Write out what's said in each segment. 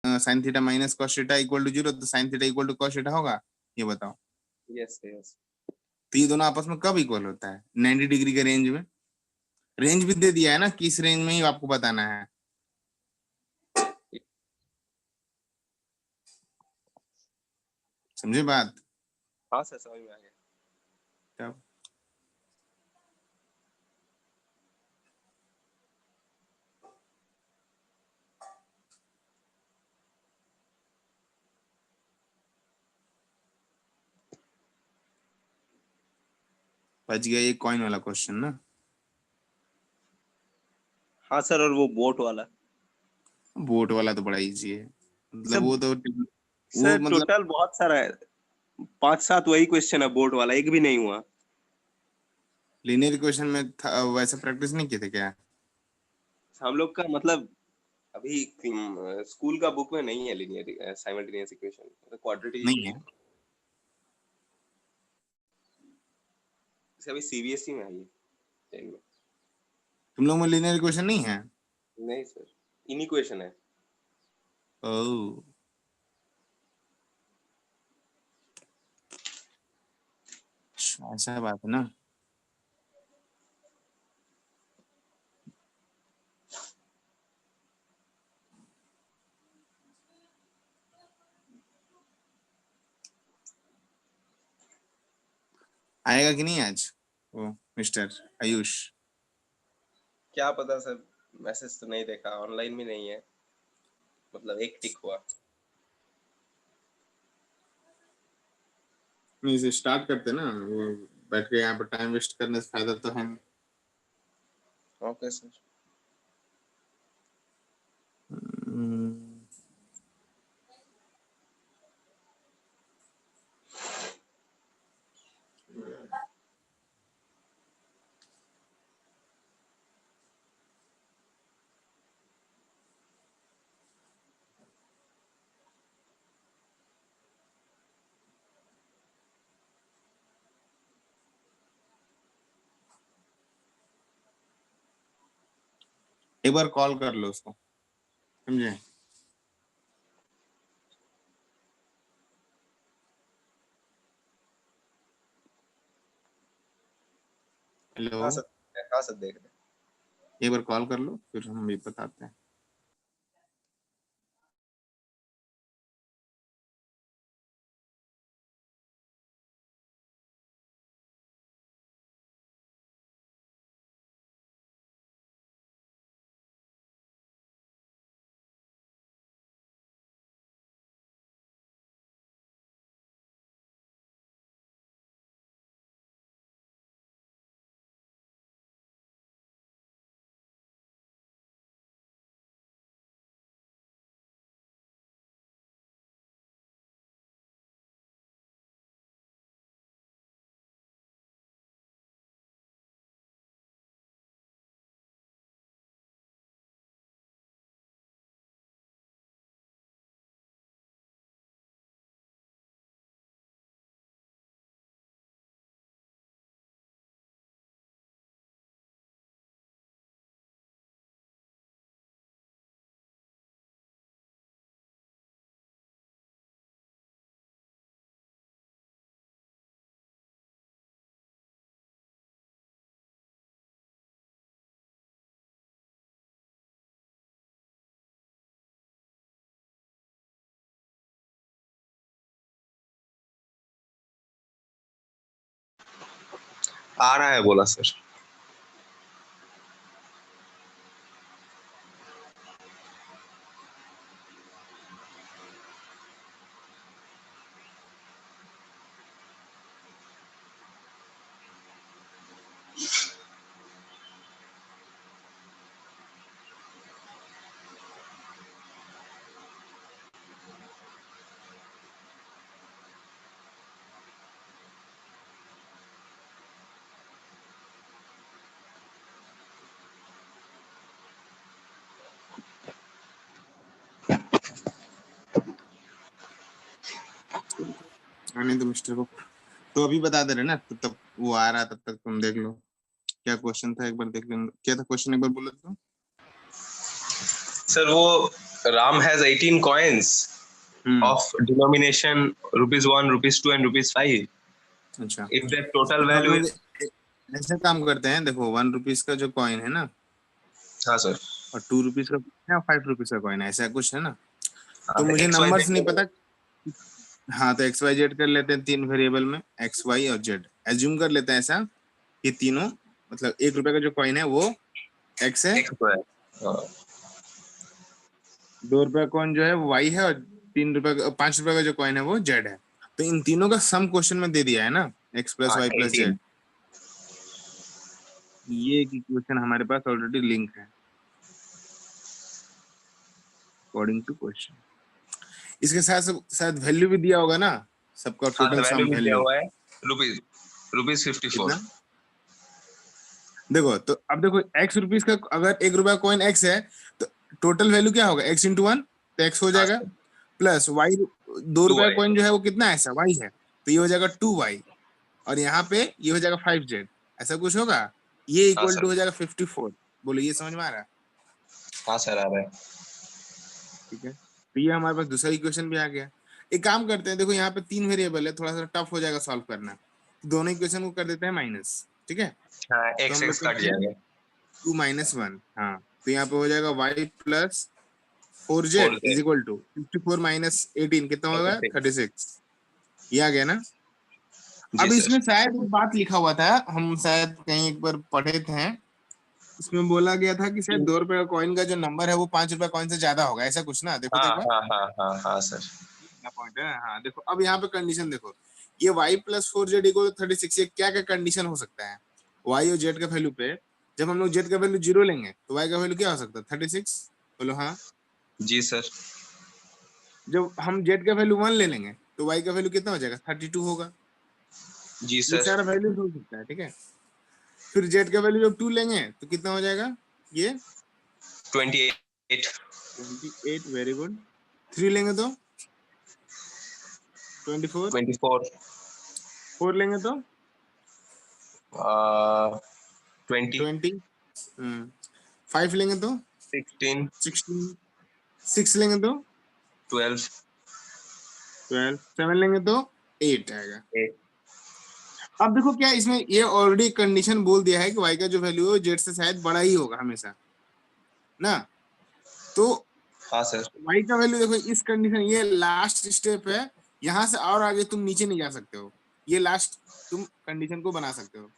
Sign theta minus cos theta equal to 0, तो sine theta equal to cos theta होगा, ये बताओ। Yes yes. तो ये दोनों आपस में कब इक्वल होता है? 90 डिग्री के रेंज में। रेंज भी दे दिया है ना, किस रेंज में ही आपको बताना है। समझे बात? हाँ सर समझ में आ गया। तब बच गया ये कॉइन वाला क्वेश्चन ना। हाँ सर, और वो बोट वाला। बोट वाला तो बड़ा इजी है, मतलब सब वो तो सर मतलब टोटल बहुत सारा है, 5-7 वही क्वेश्चन है बोट वाला, एक भी नहीं हुआ। लीनियर इक्वेशन में वैसे प्रैक्टिस नहीं किए थे क्या? हम लोग का मतलब अभी स्कूल का बुक में नहीं है लीनियर साइमल्टेनियस इक्वेशन, क्वाड्रेटिक नहीं है? इक्वेशन। अभी सीबीएसई में है ये 10 में। तुम लोग में लीनियर इक्वेशन नहीं है? नहीं सर, इन इक्वेशन है। ओह, ऐसा बात है ना। आएगा कि नहीं आज वो मिस्टर आयुष? क्या पता सर, मैसेज तो नहीं देखा, ऑनलाइन भी नहीं है, मतलब एक टिक हुआ। नहीं, इसे स्टार्ट करते ना, वो बैठ के यहाँ पर टाइम वेस्ट करने से फायदा तो है नहीं। Okay sir. हम्म, एक बार कॉल कर लो उसको, समझे? हेलो, हाँ सर, हाँ सर देख रहे हैं। एक बार कॉल कर लो फिर हम भी बताते हैं। आ रहा है बोला सर। आने दो मिस्टर को। तो अभी बता दे रहे ना, तो तब वो आ रहा, तब तक तुम देख लो क्या क्वेश्चन था, एक बार देख लेंगे। क्या था क्वेश्चन, एक बार बोलो तो। सर वो Ram has 18 coins of denomination ₹1, ₹2 and ₹5. अच्छा, If the total तो हम value लोग is, ऐसे काम करते हैं, देखो 1 रुपीज का जो कॉइन है ना, हाँ सर, और 2 रुपीज का coin है, और 5 रुपीज का कॉइन है, ऐसा कुछ है ना। तो हाँ मुझे एक्स वाई नंबर्स नहीं पता। हाँ, तो एक्स वाई जेड कर लेते हैं, 3 वेरिएबल में एक्स वाई और जेड एज्यूम कर लेते हैं ऐसा कि तीनों, मतलब 1 रुपए का जो कॉइन है वो एक्स है, एक्स स्क्वायर, हाँ 2 रुपए का कॉइन जो है वो वाई है, और 3 रुपए का 5 रुपए का जो कॉइन है वो जेड है। तो इन तीनों का सम क्वेश्चन में दे दिया है ना, x plus y plus 18, z. ये इक्वेशन हमारे पास ऑलरेडी लिंक है अकॉर्डिंग टू क्वेश्चन। इसके साथ शायद वैल्यू भी दिया होगा ना, सबका हाँ टोटल वैल्यू सम भी दिया वैल्यू हुआ है, रुपीज 54। कितना। देखो तो अब देखो एक्स रुपीज का, अगर 1 रुपया कॉइन एक्स है तो टोटल वैल्यू क्या होगा, एक्स इंटू 1, तो एक्स हो हाँ जाएगा, सर, प्लस वाई 2 2 रुपया है, कॉइन जो है वो कितना है, ऐसा वाई है, तो ये हो जाएगा 2y, और यहाँ पे ये हो जाएगा 5z, ऐसा कुछ होगा। ये हाँ इक्वल सर, टू हो जाएगा 54। बोलो ये समझ में आ रहा है। हाँ सर आ रहा है। ठीक है, तो ये हमारे पास दूसरा इक्वेशन भी आ गया। एक काम करते हैं, देखो यहाँ पे 3 वेरिएबल है, थोड़ा सा टफ हो जाएगा सॉल्व करना, तो दोनों इक्वेशन को कर देते हैं माइनस। ठीक है, हाँ तो एक्स हम लोग एक्स काट करते हैं जाएगा, 2 - 1। हाँ, तो यहाँ पे हो जाएगा y plus 4z 4 is equal to 54 - 18 कितना होगा, 36। 36। ये आ गया ना। जी अब सर, इसमें शायद एक बात लिखा हुआ था, हम शायद कहीं एक बार पढ़े थे, इसमें बोला गया था कि शायद 2 रुपए का कॉइन का जो नंबर है वो 5 रुपए कॉइन से ज्यादा होगा, ऐसा कुछ ना। देखो तो हाँ एक बार हाँ हाँ हाँ हाँ सर, क्या पॉइंट है। हाँ देखो, अब यहाँ पे कंडीशन देखो, ये y प्लस 4z इक्वल 36, ये क्या क्या कंडीशन हो सकता है y और z का वैल्यू पे। जब हम लोग z का वैल्यू 0 लेंगे तो y का वैल्यू क्या हो सकता है, 36। बोलो हाँ। जी सर, जब हम z का वैल्यू 1 ले लेंगे तो y का वैल्यू कितना हो जाएगा, 32 होगा। जी ये सर, सारा वैल्यू हो सकता है। ठीक है, फिर z का वैल्यू जब 2 लेंगे तो कितना हो जाएगा, ये 28, 28। Very good. 3 लेंगे तो 24। 24, 4 लेंगे तो 20, 20। 5 लेंगे तो 16, 16। 6 लेंगे तो 12, 12। 7 लेंगे तो 8 आएगा। 8, अब देखो क्या इसमें ये ऑलरेडी कंडीशन बोल दिया है कि y का जो वैल्यू है जेड से शायद बड़ा ही होगा हमेशा ना। तो हाँ सर, y का वैल्यू देखो, इस कंडीशन, ये लास्ट स्टेप है, यहाँ से और आगे तुम नीचे नहीं जा सकते हो, ये लास्ट तुम कंडीशन को बना सकते हो।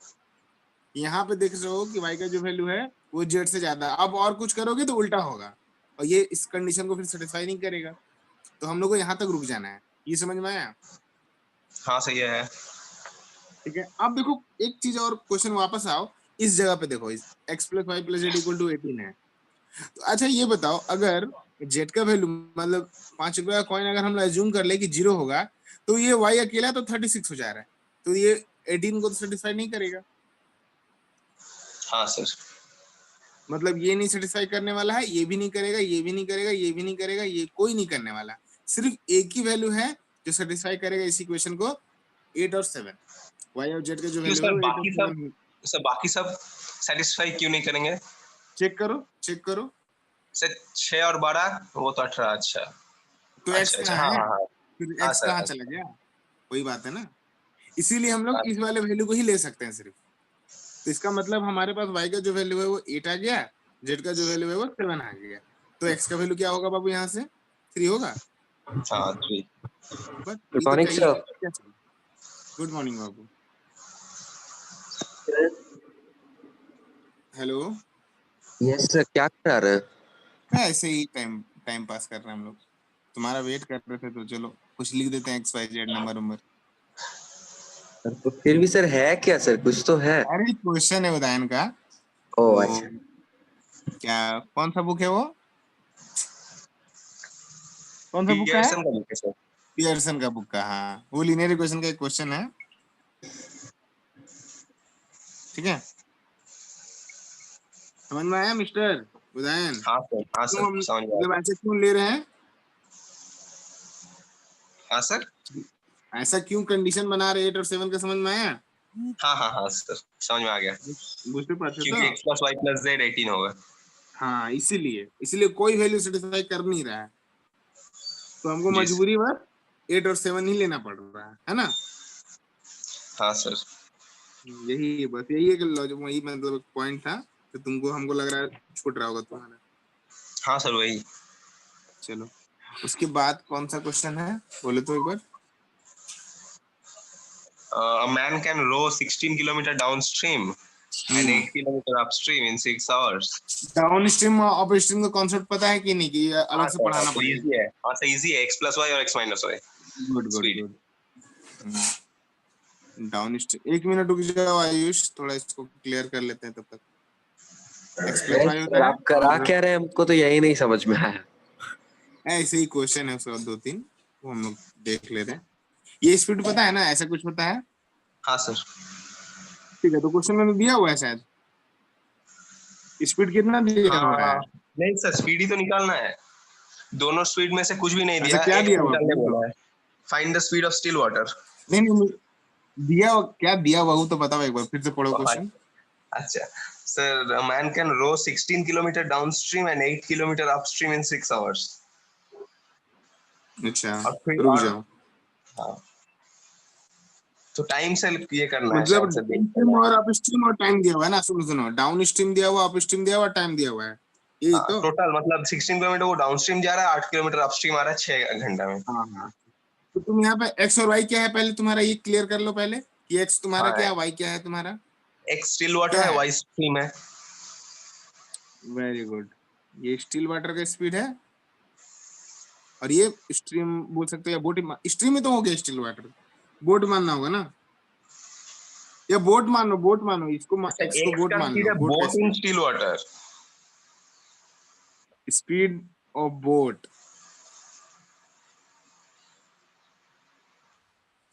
यहाँ पे देख रहे हो कि y का जो वैल्यू है वो जेड से ज्यादा, अब और कुछ करोगे तो उल्टा होगा, और ये इस कंडीशन को फिर सेटिस्फाई नहीं करेगा। तो हम लोग को यहाँ तक रुक जाना है। ये समझ में आया। हाँ सही है, ठीक है, अब देखो एक चीज और, क्वेश्चन वापस आओ इस जगह पे, देखो x plus y plus z equal to 18 है। तो अच्छा ये बताओ, अगर जेड का वैल्यू मतलब 5 रुपए का कॉइन अगर हम एज्यूम कर ले कि 0 होगा, तो ये y अकेला तो 36 हो जा रहा है, तो ये 18 को तो सेटिस्फाई नहीं करेगा। हाँ सर, मतलब ये नहीं सेटिस्फाई करने वाला है, ये भी नहीं करेगा, ये भी नहीं करेगा, ये भी नहीं करेगा, ये कोई नहीं करने वाला। सिर्फ एक ही वैल्यू है जो सेटिस्फाई करेगा इस इक्वेशन को, 8 और 7। y और z का जो क्यों वैल्यू है सर, वो 8 और 7। बाकी सब सेटिस्फाई क्यों नहीं करेंगे चेक करो, चेक करो। सर? 6 और 12 वो तो 18, अच्छा तो x अच्छा अच्छा, कहाँ हाँ है, हाँ हाँ, फिर हाँ x सर कहाँ हाँ चला सर, गया। वही बात है ना, इसीलिए हम लोग हाँ इस वाले वैल्यू को ही ले सकते हैं सिर्फ। तो इसका मतलब हमारे पास y का जो वैल्यू है वो 8 आ गया, z का जो वैल्यू है वो 7 आ गया। तो x का वैल्यू क्या होगा बाबू, यहाँ से 3 होगा। हाँ 3, बस गुड ये तो मॉर्निंग चाहिए, सर। क्या चाहिए। गुड मॉर्निंग बाबू। हेलो। यस सर, क्या करा रहे हैं? ऐसे ही टाइम टाइम पास कर रहे हैं हम लोग, तुम्हारा वेट कर रहे थे, तो चलो कुछ लिख देते हैं, x y z number number. Sir, तो फिर भी सर है क्या सर, कुछ तो है। अरे क्वेश्चन है उदयन का, ओ तो अच्छा। क्या, कौन सा बुक है वो, कौन सा बुक का है, पियर्सन का बुक है सर, पियर्सन का बुक का। हाँ, वो लीनियर इक्वेशन का एक क्वेश्चन है। ठीक है, समझ में आया मिस्टर उदयन। हाँ सर, हाँ क्यों सर हम समझ में मतलब आया, ऐसे क्यों ले रहे हैं, हाँ सर, ऐसा क्यों कंडीशन बना रहे 8 और 7 का, समझ में आया। हाँ हाँ हाँ सर समझ में आ गया, বুঝতে পারছো তো। क्योंकि x plus y plus z 18 होगा। हाँ, इसीलिए कोई वैल्यू सेटिस्फाई कर नहीं रहा है, तो हमको जी मजबूरी बस 8 और 7 ही लेना पड़ रहा है ना। हाँ सर। यही है, बस यही है कि लॉजिक, वही मतलब पॉइंट था, तो तुमको, हमको लग रहा है छूट रहा होगा तुम्हारा। हाँ सर वही। चलो, उसके बाद कौन सा क्वेश्चन है, बोले तो एक बार। A man can row 16 kilometer downstream and 8 kilometer upstream in 6 hours. Down stream और अप स्ट्रीम का कॉन्सेप्ट पता है कि नहीं, कि ये हाँ अलग से सर, पढ़ाना तो पड़ेगा। इजी है। हाँ सर इजी है, x प्लस वाई और x minus y good good speed. Good. Down stream, 1 minute रुक जाओ आयुष, थोड़ा इसको क्लियर कर लेते हैं तब तक। एक्स प्लस वाई सर होता है, आप करा और क्या रहे हैं, हमको तो यही नहीं समझ में आया। ऐसे ही क्वेश्चन है उसका 2-3, वो हम लोग देख ले रहे हैं। ये स्पीड पता है ना, ऐसा कुछ होता है। हाँ सर। ठीक है, तो क्वेश्चन में दिया हुआ है शायद, स्पीड कितना दिया हुआ है। नहीं सर, स्पीड ही तो निकालना है। दोनों स्पीड में से कुछ भी नहीं अच्छा, दिया, क्या एक दिया हुआ निकालने है तो? बोला है। Find the speed of still water. नहीं नहीं, क्या दिया हुआ, वो तो बताओ एक बार, फिर से पढ़ो क्वेश्चन। अच्छा sir, a man can row 16 kilometer downstream and 8 kilometer upstream in 6 hours. अच्छा, और फिर रुक और जाओ, हाँ, तो टाइम से ये करना है मतलब शायद से, देख डाउन स्ट्रीम करना है। और अप स्ट्रीम और टाइम दिया हुआ है ना, सुनो सुनो, डाउन स्ट्रीम दिया हुआ, अप स्ट्रीम दिया हुआ, टाइम दिया हुआ है, यही हाँ, तो। टोटल मतलब 16 किलोमीटर वो डाउनस्ट्रीम जा रहा है, 8 किलोमीटर अपस्ट्रीम आ रहा है 6 घंटा में। हाँ हाँ, तो तुम यहाँ पे एक्स और वाई क्या है, पहले तुम्हारा ये क्लियर कर लो पहले, कि एक्स तुम्हारा हाँ, क्या है, वाई क्या है तुम्हारा, एक्स स्टिल वाटर क्या है, है। वाई स्ट्रीम है। वेरी गुड, ये स्टिल वाटर का स्पीड है, और ये स्ट्रीम बोल सकते हो, या बोट, स्ट्रीम ही तो हो गया स्टिल वाटर, बोट मानना होगा ना, या बोट मानो, अच्छा, इसको एक्स बोट का मान स्पीड लो, है बोट का boat in still water. Speed of boat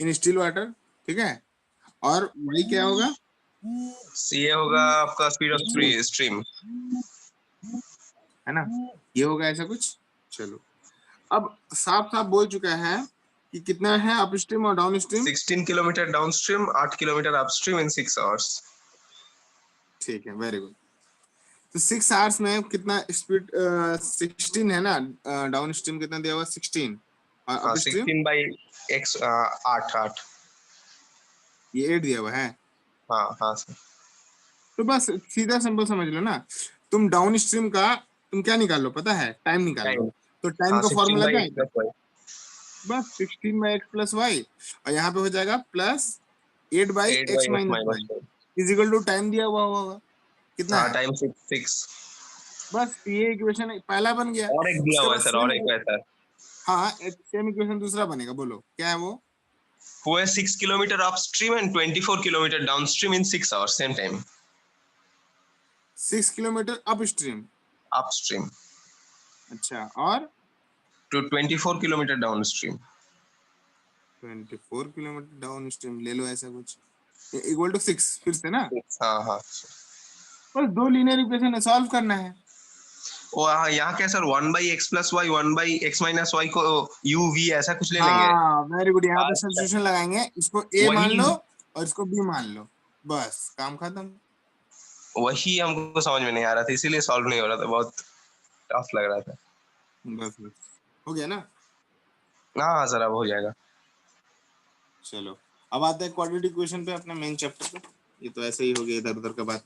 in still water, ठीक है। और वाई क्या होगा, ये होगा आपका स्पीड ऑफ स्ट्रीम। है ना, ये होगा ऐसा कुछ। चलो, अब साफ साफ बोल चुका है कि कितना है अप स्ट्रीम और down stream. 16 kilometre downstream, 8 kilometre upstream in 6 hours. ठीक है, वेरी गुड। तो 6 आवर्स में कितना स्पीड, 16 है ना, डाउन स्ट्रीम कितना दिया हुआ, 16, और हाँ, अप स्ट्रीम 16 बाई एक्स 8 ये 8 दिया हुआ है। हाँ हाँ सर। तो बस सीधा सिंपल समझ लो ना, तुम डाउन स्ट्रीम का तुम क्या निकाल लो, पता है, टाइम निकाल लो। टाइम, तो टाइम हाँ का 16 फॉर्मूला बाई क्या एक्स है, प्लस वाई। बस 16 बाई एक्स प्लस वाई, और यहाँ पे हो जाएगा plus 8 by 8 x by x minus minus y, y. Is equal to time दिया हुआ होगा, कितना हाँ, है। टाइम 6। बस ये इक्वेशन पहला बन गया। और एक दिया उसके हुआ है बाद सर, और सेम, एक वैसा है। हाँ, एक सेम इक्वेशन दूसरा बनेगा, बोलो क्या है वो है 6 kilometre upstream and 24 kilometre downstream in 6 hours same time. 6 kilometre up stream, upstream अच्छा, और to 24 kilometre downstream. 24 kilometre down stream ले लो, ऐसा कुछ इक्वल टू 6, फिर से ना, हाँ हाँ। बस 2 लीनियर इक्वेशन है, सॉल्व करना है। वो यहाँ क्या sir, 1 by x plus y, 1 by x minus y को यू वी ऐसा कुछ ले लेंगे। हाँ, वेरी गुड, यहाँ पे अच्छा, सब्स्टिट्यूशन लगाएंगे, इसको ए मान वही लो और इसको बी मान लो, बस काम खत्म। वही हमको समझ में नहीं आ रहा था, इसीलिए सॉल्व नहीं हो रहा था, बहुत टफ लग रहा था। बस बस हो गया ना। हाँ हाँ सर, अब हो जाएगा। चलो, अब आते हैं क्वाड्रेटिक इक्वेशन पे, अपना मेन चैप्टर पे। ये तो ऐसे ही हो गया इधर उधर का बात।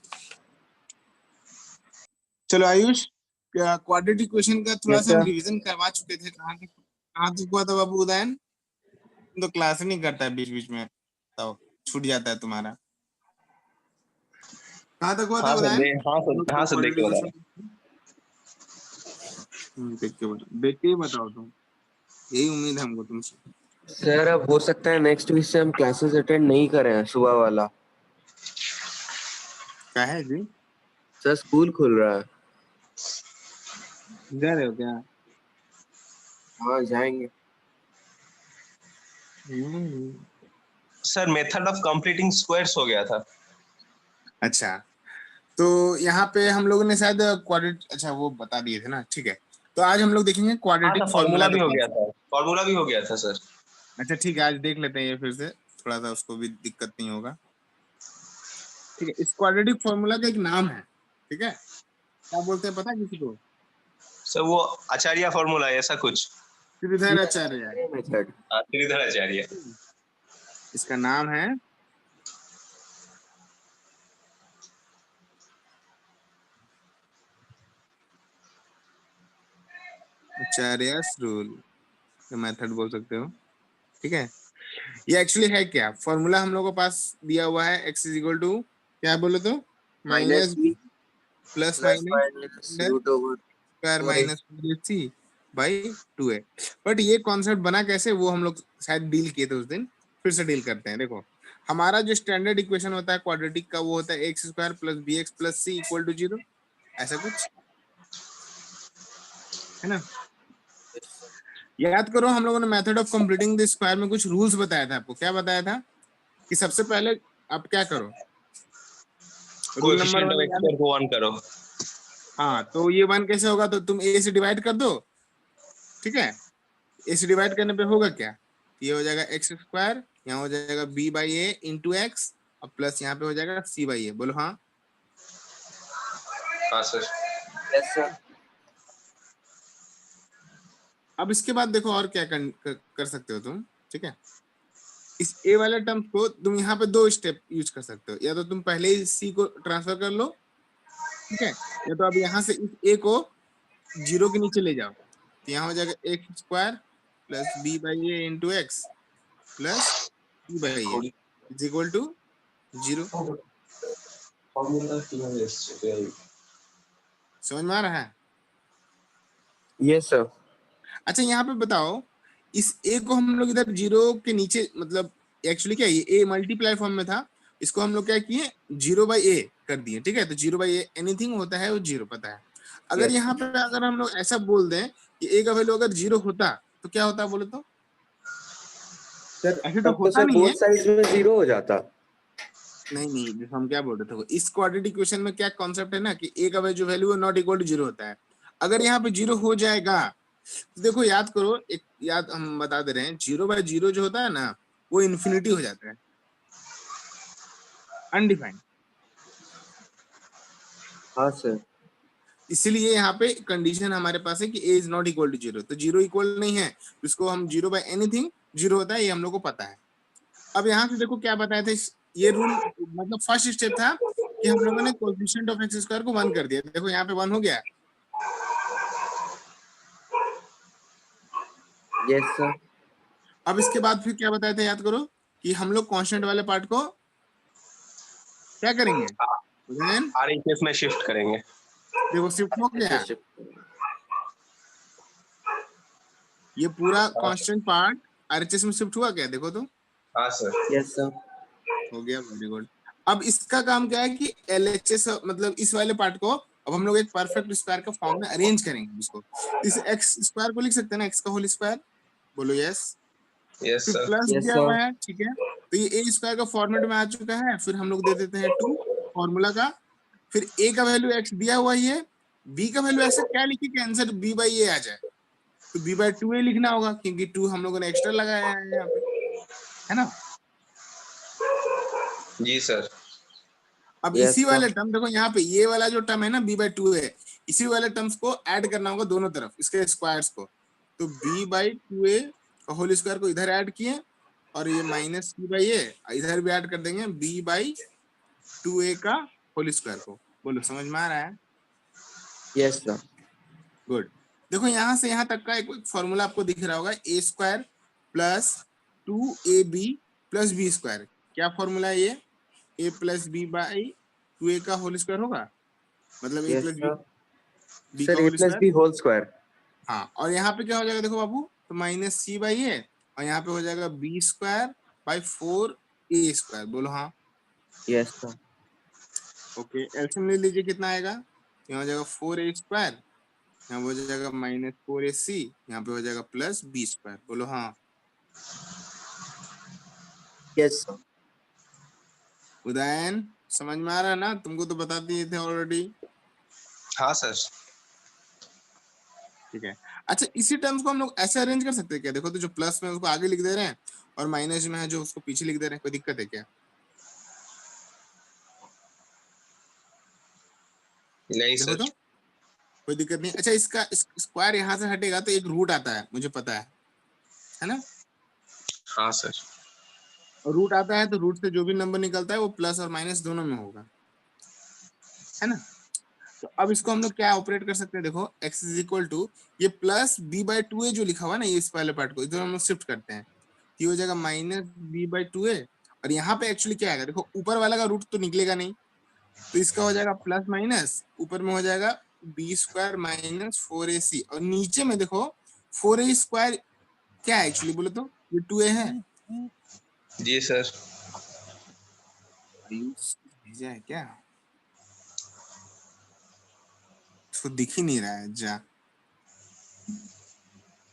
चलो आयुष, क्वाड्रेटिक इक्वेशन का थोड़ा यस सा हम सर। रिवीजन करवा चुके थे, कहाँ तक हुआ था बाबू उदयन, तो क्लास ही नहीं करता है बीच बीच में, तो छूट जाता है तुम्हारा। कहाँ तक हुआ था हाँ सर उदयन, हाँ सर, देख क्वाड्रेटिक के बता इक्वेशन। रहा देख के ही बताओ तुम, यही उम्मीद है हमको तुमसे। सर अब हो सकता है नेक्स्ट वीक से हम क्लासेस अटेंड नहीं करें, सुबह वाला। क्या है जी, सर स्कूल खुल रहा है। जा रहे हो क्या। हाँ जाएंगे। Sir method of completing squares हो गया था। अच्छा, तो यहाँ पे हम लोगों ने शायद क्वाड्रेट, अच्छा वो बता दिए थे ना, ठीक है। तो आज हम लोग देखेंगे हाँ सर, क्वाड्रेटिक फॉर्मूला फॉर्मूला का भी हो गया कॉन्सेप्ट। था, फॉर्मूला भी हो गया था सर। अच्छा ठीक है, आज देख लेते हैं ये फिर से, थोड़ा सा उसको भी दिक्कत नहीं होगा। ठीक है, इस क्वाड्रेटिक फॉर्मूला का एक नाम है, ठीक है, क्या बोलते हैं पता है किसी को? सर वो आचार्य फॉर्मूला है ऐसा कुछ। श्रीधर आचार्य। मेथड। श्रीधर आचार्य। इसका नाम है आचार्यस रूल, मेथड बोल सकते हो, ठीक है। ये एक्चुअली है क्या? फॉर्मूला हम लोगों के पास दिया हुआ है, x इज इक्वल टू क्या बोले तो minus b plus plus minus root over square 4a। Minus c by 2a। But ये कॉन्सेप्ट बना कैसे, वो हम लोग शायद डील किए थे उस दिन, फिर से डील करते हैं। देखो हमारा जो स्टैंडर्ड इक्वेशन होता है क्वाड्रेटिक का, वो होता है x square plus B x plus c equal to 0, ऐसा कुछ है ना। याद करो हम लोगों ने method of completing the square में कुछ रूल्स बताया था आपको। क्या बताया था कि सबसे पहले आप क्या करो, rule number coefficient of 1 x याद है? स्क्वायर को 1 करो। हाँ, तो ये 1 कैसे होगा, तो तुम a से डिवाइड कर दो, ठीक है। a से डिवाइड करने पे होगा क्या, ये हो जाएगा एक्स स्क्वायर, यहाँ हो जाएगा b by a into x, और प्लस यहाँ पे हो जाएगा c बाई ए। बोलो हाँ। हाँ सर। Yes sir. अब इसके बाद देखो और क्या कर सकते हो तुम, ठीक है। इस a वाले टर्म को तुम यहाँ पे 2 स्टेप यूज कर सकते हो, या तो तुम पहले ही c को ट्रांसफर कर लो, ठीक है, या तो अब यहाँ से इस a को 0 के नीचे ले जाओ, तो यहाँ हो जाएगा x square plus b by a into x plus c by a is equal to 0। समझ में आ रहा है? Yes sir. अच्छा यहाँ पे बताओ, इस a को हम लोग इधर 0 के नीचे, मतलब एक्चुअली क्या ये a मल्टीप्लाई फॉर्म में था, इसको हम लोग क्या किए 0 बाई ए कर दिए, ठीक है। तो 0 बाई ए एनीथिंग होता है वो 0 पता है। अगर Yes. यहाँ पे अगर हम लोग ऐसा बोल दें कि a का वैल्यू अगर 0 होता तो क्या होता बोले तो? सर ऐसे तो तब तो होता सर नहीं बोथ है। साइड्स में 0 हो जाता। नहीं नहीं, जैसे हम क्या बोल रहे थे, इस क्वाड्रेटिक इक्वेशन में क्या कॉन्सेप्ट है ना कि a का जो वैल्यू है नॉट इक्वल टू 0 होता है। अगर यहाँ पे 0 हो जाएगा तो देखो याद करो, एक याद हम बता दे रहे हैं, 0 बाई 0 जो होता है ना वो इन्फिनिटी हो जाता है, अनडिफाइंड। हाँ सर। इसलिए यहाँ पे कंडीशन हमारे पास है कि a is not equal to 0, तो 0 इक्वल नहीं है, इसको हम 0 बाई एनीथिंग 0 होता है, ये हम लोग को पता है। अब यहाँ से देखो क्या बताया था, ये रूल मतलब फर्स्ट स्टेप था कि हम लोगों ने कोएफिशिएंट ऑफ एक्स स्क्वायर को 1 कर दिया। देखो यहाँ पे 1 हो गया। Yes sir. अब इसके बाद फिर क्या बताया था, याद करो कि हम लोग कांस्टेंट वाले पार्ट को क्या करेंगे, देन आरएचएस में शिफ्ट करेंगे। देखो शिफ्ट हो गया, ये पूरा कांस्टेंट पार्ट आरएचएस में शिफ्ट हुआ क्या, देखो तो। हाँ सर। Yes sir. हो गया, वेरी गुड। अब इसका काम क्या है कि एलएचएस मतलब इस वाले पार्ट को अब हम लोग एक परफेक्ट स्क्वायर का फॉर्म में अरेंज करेंगे इसको। इस एक्स स्क्वायर को लिख सकते हैं ना, एक्स का होल स्क्वायर, बोलो यस। यस फिर सर। प्लस Yes, दिया sir. हुआ है, ठीक है, तो ये ए स्क्वायर का फॉर्मेट में आ चुका है। फिर हम लोग दे देते हैं 2 फॉर्मूला का, फिर ए का वैल्यू एक्स दिया हुआ ही है, बी का वैल्यू ऐसा क्या लिखिए कि आंसर बी बाई ए आ जाए, तो बी बाई 2 ए लिखना होगा क्योंकि 2 हम लोगों ने एक्स्ट्रा लगाया है यहाँ पे, है ना। जी सर। अब Yes, इसी sir. वाले टर्म देखो यहाँ पे ये वाला जो टर्म है ना b बाई 2 है, इसी वाले टर्म्स को ऐड करना होगा दोनों तरफ इसके स्क्वायर्स को, तो b बाई 2a का होल स्क्वायर को इधर ऐड किए, और ये माइनस c बाई a इधर भी ऐड कर देंगे b बाई 2a का होल स्क्वायर को। बोलो समझ में आ रहा है? Yes sir. गुड। देखो यहाँ से यहाँ तक का एक फॉर्मूला आपको दिख रहा होगा, A square plus 2ab plus B square. क्या फॉर्मूला है ये, a plus B by 2a का होल स्क्वायर होगा, मतलब a yes plus sir. B का sir a whole plus square. B whole square. हाँ, और यहाँ पे क्या हो जाएगा देखो बाबू, तो माइनस सी बाई ए, और यहाँ पे हो जाएगा B square by 4a square. बोलो हाँ। Yes sir. ओके, एलसीएम ले लीजिए, कितना आएगा, यहाँ हो जाएगा 4a स्क्वायर, यहाँ हो जाएगा माइनस 4ac, यहाँ पे हो जाएगा प्लस बी स्क्वायर। बोलो हाँ। Yes sir. उदयन समझ में आ रहा है ना, तुमको तो बता दिए थे ऑलरेडी। हाँ सर। ठीक है। अच्छा इसी टर्म्स को हम लोग ऐसे अरेंज कर सकते हैं क्या, देखो तो जो प्लस में उसको आगे लिख दे रहे हैं और माइनस में है जो उसको पीछे लिख दे रहे हैं, कोई दिक्कत है क्या? नहीं देखो सर। तो कोई दिक्कत नहीं। अच्छा, इसका स्क्वायर यहाँ से हटेगा तो एक रूट आता है, मुझे पता है ना? हाँ सर। और रूट आता है तो रूट से जो भी नंबर निकलता है वो प्लस और माइनस दोनों में होगा, है ना? तो अब इसको हम लोग क्या ऑपरेट कर सकते हैं, देखो x इज इक्वल टू ये प्लस b/2a जो लिखा हुआ है ना, ये इस पहले पार्ट को इधर हम लोग शिफ्ट करते हैं, तो ये हो जाएगा माइनस b/2a। और यहाँ पे एक्चुअली क्या आएगा, देखो ऊपर वाला का रूट तो निकलेगा नहीं, तो इसका हो जाएगा प्लस माइनस, ऊपर में हो जाएगा b² माइनस 4ac, और नीचे में देखो 4a² क्या है एक्चुअली बोले तो, ये 2a है। जी सर। भेजा है क्या, इसको दिख ही नहीं रहा है जा।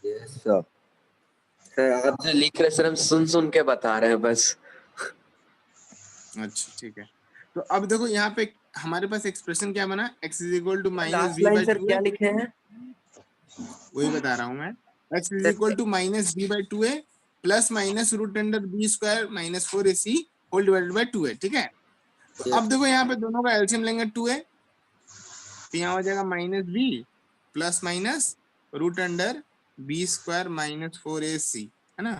Yes sir. सर आप जो लिख रहे सर हम सुन सुन के बता रहे हैं बस। अच्छा ठीक है, तो अब देखो यहाँ पे हमारे पास एक्सप्रेशन क्या बना, x is equal to minus last line sir b/2a, क्या लिखे हैं? वही बता रहा हूँ मैं, x is sir equal to minus b/2a plus minus root under b² minus 4ac whole divided by 2a, ठीक है? तो अब देखो यहाँ पे दोनों का एलसीएम लेंगे 2a, तो यहाँ हो जाएगा minus b plus minus root under b² minus 4ac, है ना?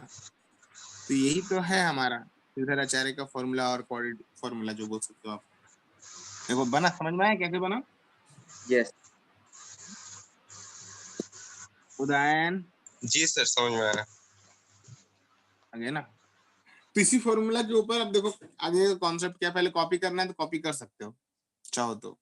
तो यही तो है हमारा श्रीधराचार्य का फॉर्मूला और क्वाड्रेटिक फॉर्मूला जो बोल सकते हो आप। देखो बना, समझ में आया कैसे बना? यस। उदाहरण जी सर समझ में आया। आगे ना, तो इसी फॉर्मूला के ऊपर अब देखो आगे का कॉन्सेप्ट क्या, पहले कॉपी करना है तो कॉपी कर सकते हो चाहो तो।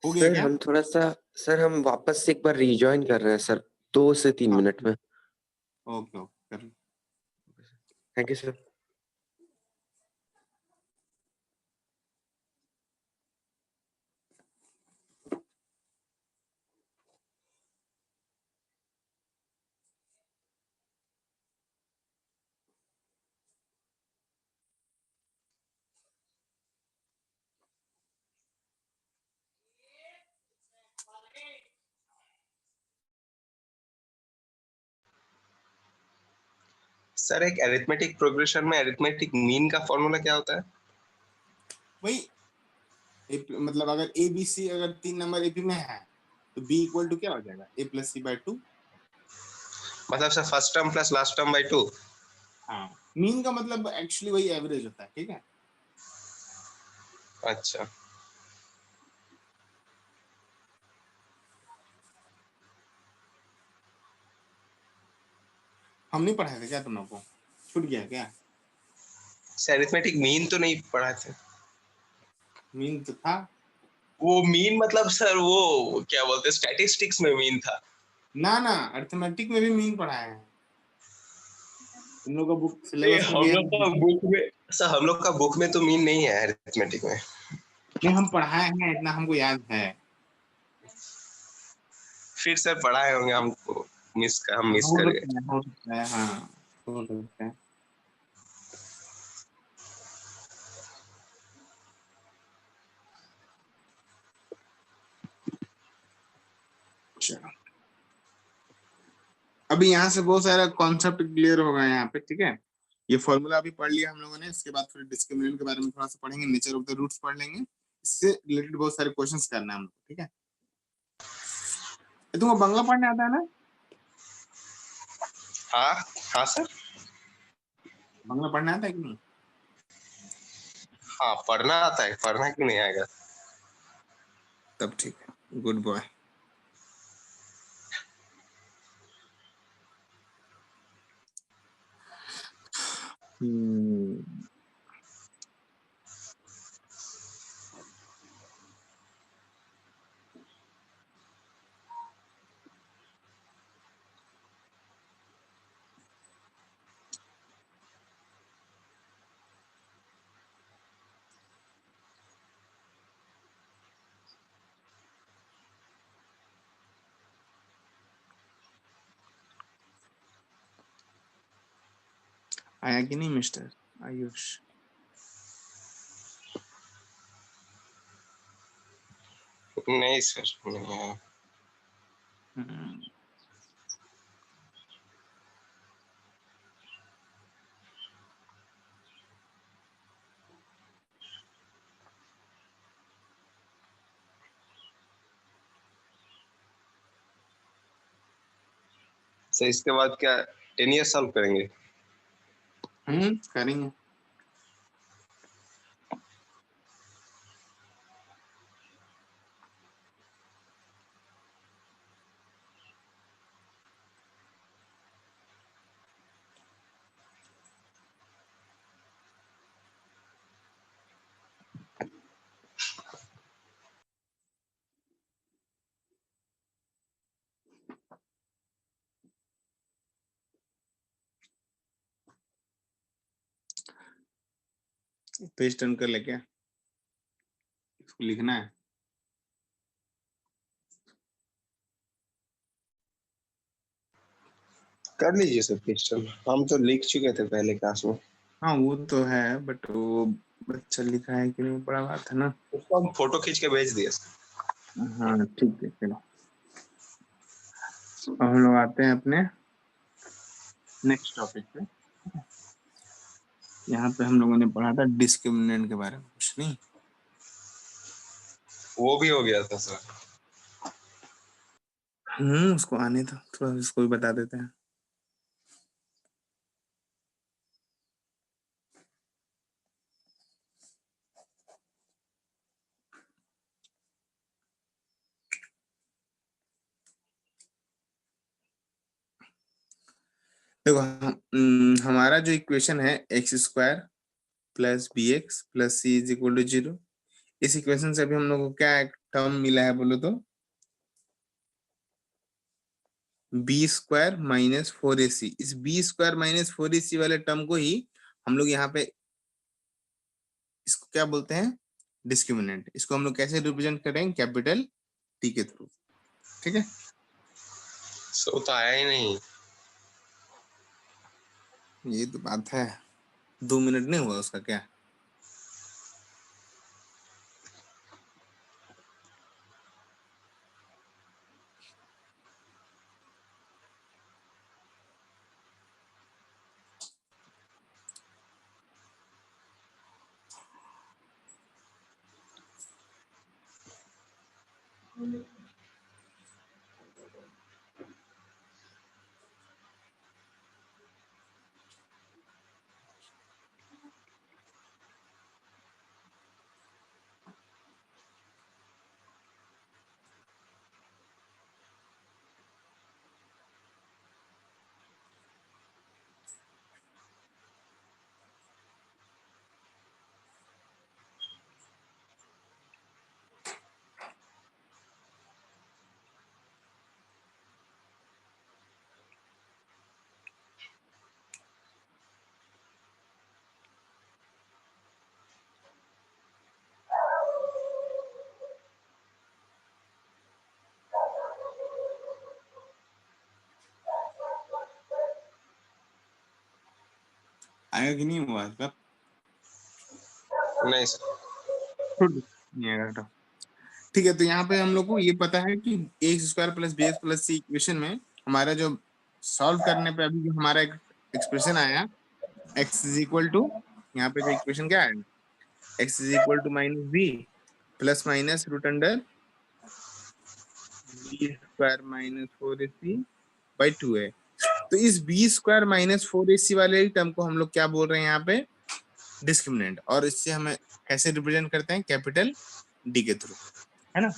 हो गया सर क्या? हम थोड़ा सा, सर हम वापस से एक बार रिजॉइन कर रहे हैं सर, 2 से 3 हाँ मिनट में। ओके ओके कर लो। Thank you sir. सर एक अरिथमेटिक प्रोग्रेशन में अरिथमेटिक मीन का फॉर्मूला क्या होता है? वही मतलब अगर ए बी सी अगर 3 नंबर एपी में है तो बी इक्वल टू क्या हो जाएगा, a प्लस c/2। मतलब sir first term plus last term by 2। हाँ, मीन का मतलब एक्चुअली वही एवरेज होता है, ठीक है? अच्छा। हम नहीं पढ़ाए थे क्या तुम लोग को, छूट गया क्या? सर अरिथमेटिक मीन तो नहीं पढ़ा थे। मीन तो था। वो मीन मतलब सर वो क्या बोलते हैं, स्टैटिस्टिक्स में मीन था। ना ना, अर्थमेटिक में भी मीन पढ़ाए हैं तुम लोग का बुक नहीं सिलेबस में भी हम है। लोग का बुक में, सर हम लोग का बुक में तो मीन नहीं है अरिथमेटिक में। नहीं हम पढ़ाए हैं, इतना हमको याद है। फिर सर पढ़ाए होंगे, हमको हम मिस हो कर गए। सकता है, हो सकता है, हाँ हो सकता है। चलो अभी यहाँ से बहुत सारा कॉन्सेप्ट क्लियर होगा यहाँ पे, ठीक है? ये फॉर्मूला अभी पढ़ लिया हम लोगों ने, इसके बाद फिर डिस्क्रिमिनेंट के बारे में थोड़ा सा पढ़ेंगे, नेचर ऑफ द रूट्स पढ़ लेंगे, इससे रिलेटेड बहुत सारे क्वेश्चंस करना है हम लोग, ठीक है? तुमको बंगला पढ़ने आता है ना? हाँ हाँ सर। बंगला पढ़ने आता है कि नहीं? हाँ पढ़ना आता है, पढ़ना क्यों नहीं आएगा। तब ठीक है, गुड बॉय। आया कि नहीं मिस्टर आयुष? नहीं सर, नहीं आया। हम्म, सर इसके बाद क्या 10 ईयर सॉल्व करेंगे? करेंगे। पेज टर्न कर लेके इसको लिखना है। कर लीजिए सर क्वेश्चन, हम तो लिख चुके थे पहले क्लास में। हाँ वो तो है, बट वो बच्चा लिखा है कि नहीं बड़ा बात है ना। उसको हम फोटो खींच के भेज दिए सर। हाँ ठीक है, चलो अब हम लोग आते हैं अपने नेक्स्ट टॉपिक पे। यहाँ पे हम लोगों ने पढ़ा था डिस्क्रिमिनेंट के बारे में, कुछ नहीं। वो भी हो गया था सर। उसको आने दो, थोड़ा इसको भी बता देते हैं। देखो हमारा जो इक्वेशन है x square plus B x plus c is equal to 0, इस इक्वेशन से अभी हम लोग को क्या टर्म मिला है बोलो तो, बी स्क्वायर माइनस 4ac। इस बी स्क्वायर माइनस 4ac वाले टर्म को ही हम लोग यहाँ पे इसको क्या बोलते हैं, डिस्क्रिमिनेंट। इसको हम लोग कैसे रिप्रेजेंट करेंगे, कैपिटल टी के थ्रू। ठीक है, सो तो आया ही नहीं। ये तो बात है, 2 मिनट नहीं हुआ उसका क्या। आएगा कि नहीं हुआ इसका, नहीं सर। नहीं आएगा तो ठीक है। तो यहाँ पे हम लोग को ये पता है कि X square plus B x plus C equation में हमारा जो सॉल्व करने पे अभी जो हमारा एक एक्सप्रेशन आया एक्स इज इक्वल टू, यहाँ पे जो इक्वेशन क्या है, x is equal to minus b plus minus root under b square minus 4ac by 2 है। तो इस बी स्क्वायर माइनस 4ac वाले टर्म को हम लोग क्या बोल रहे हैं यहाँ पे, डिस्क्रिमिनेंट। और इससे हमें कैसे रिप्रेजेंट करते हैं, कैपिटल डी के थ्रू, है ना।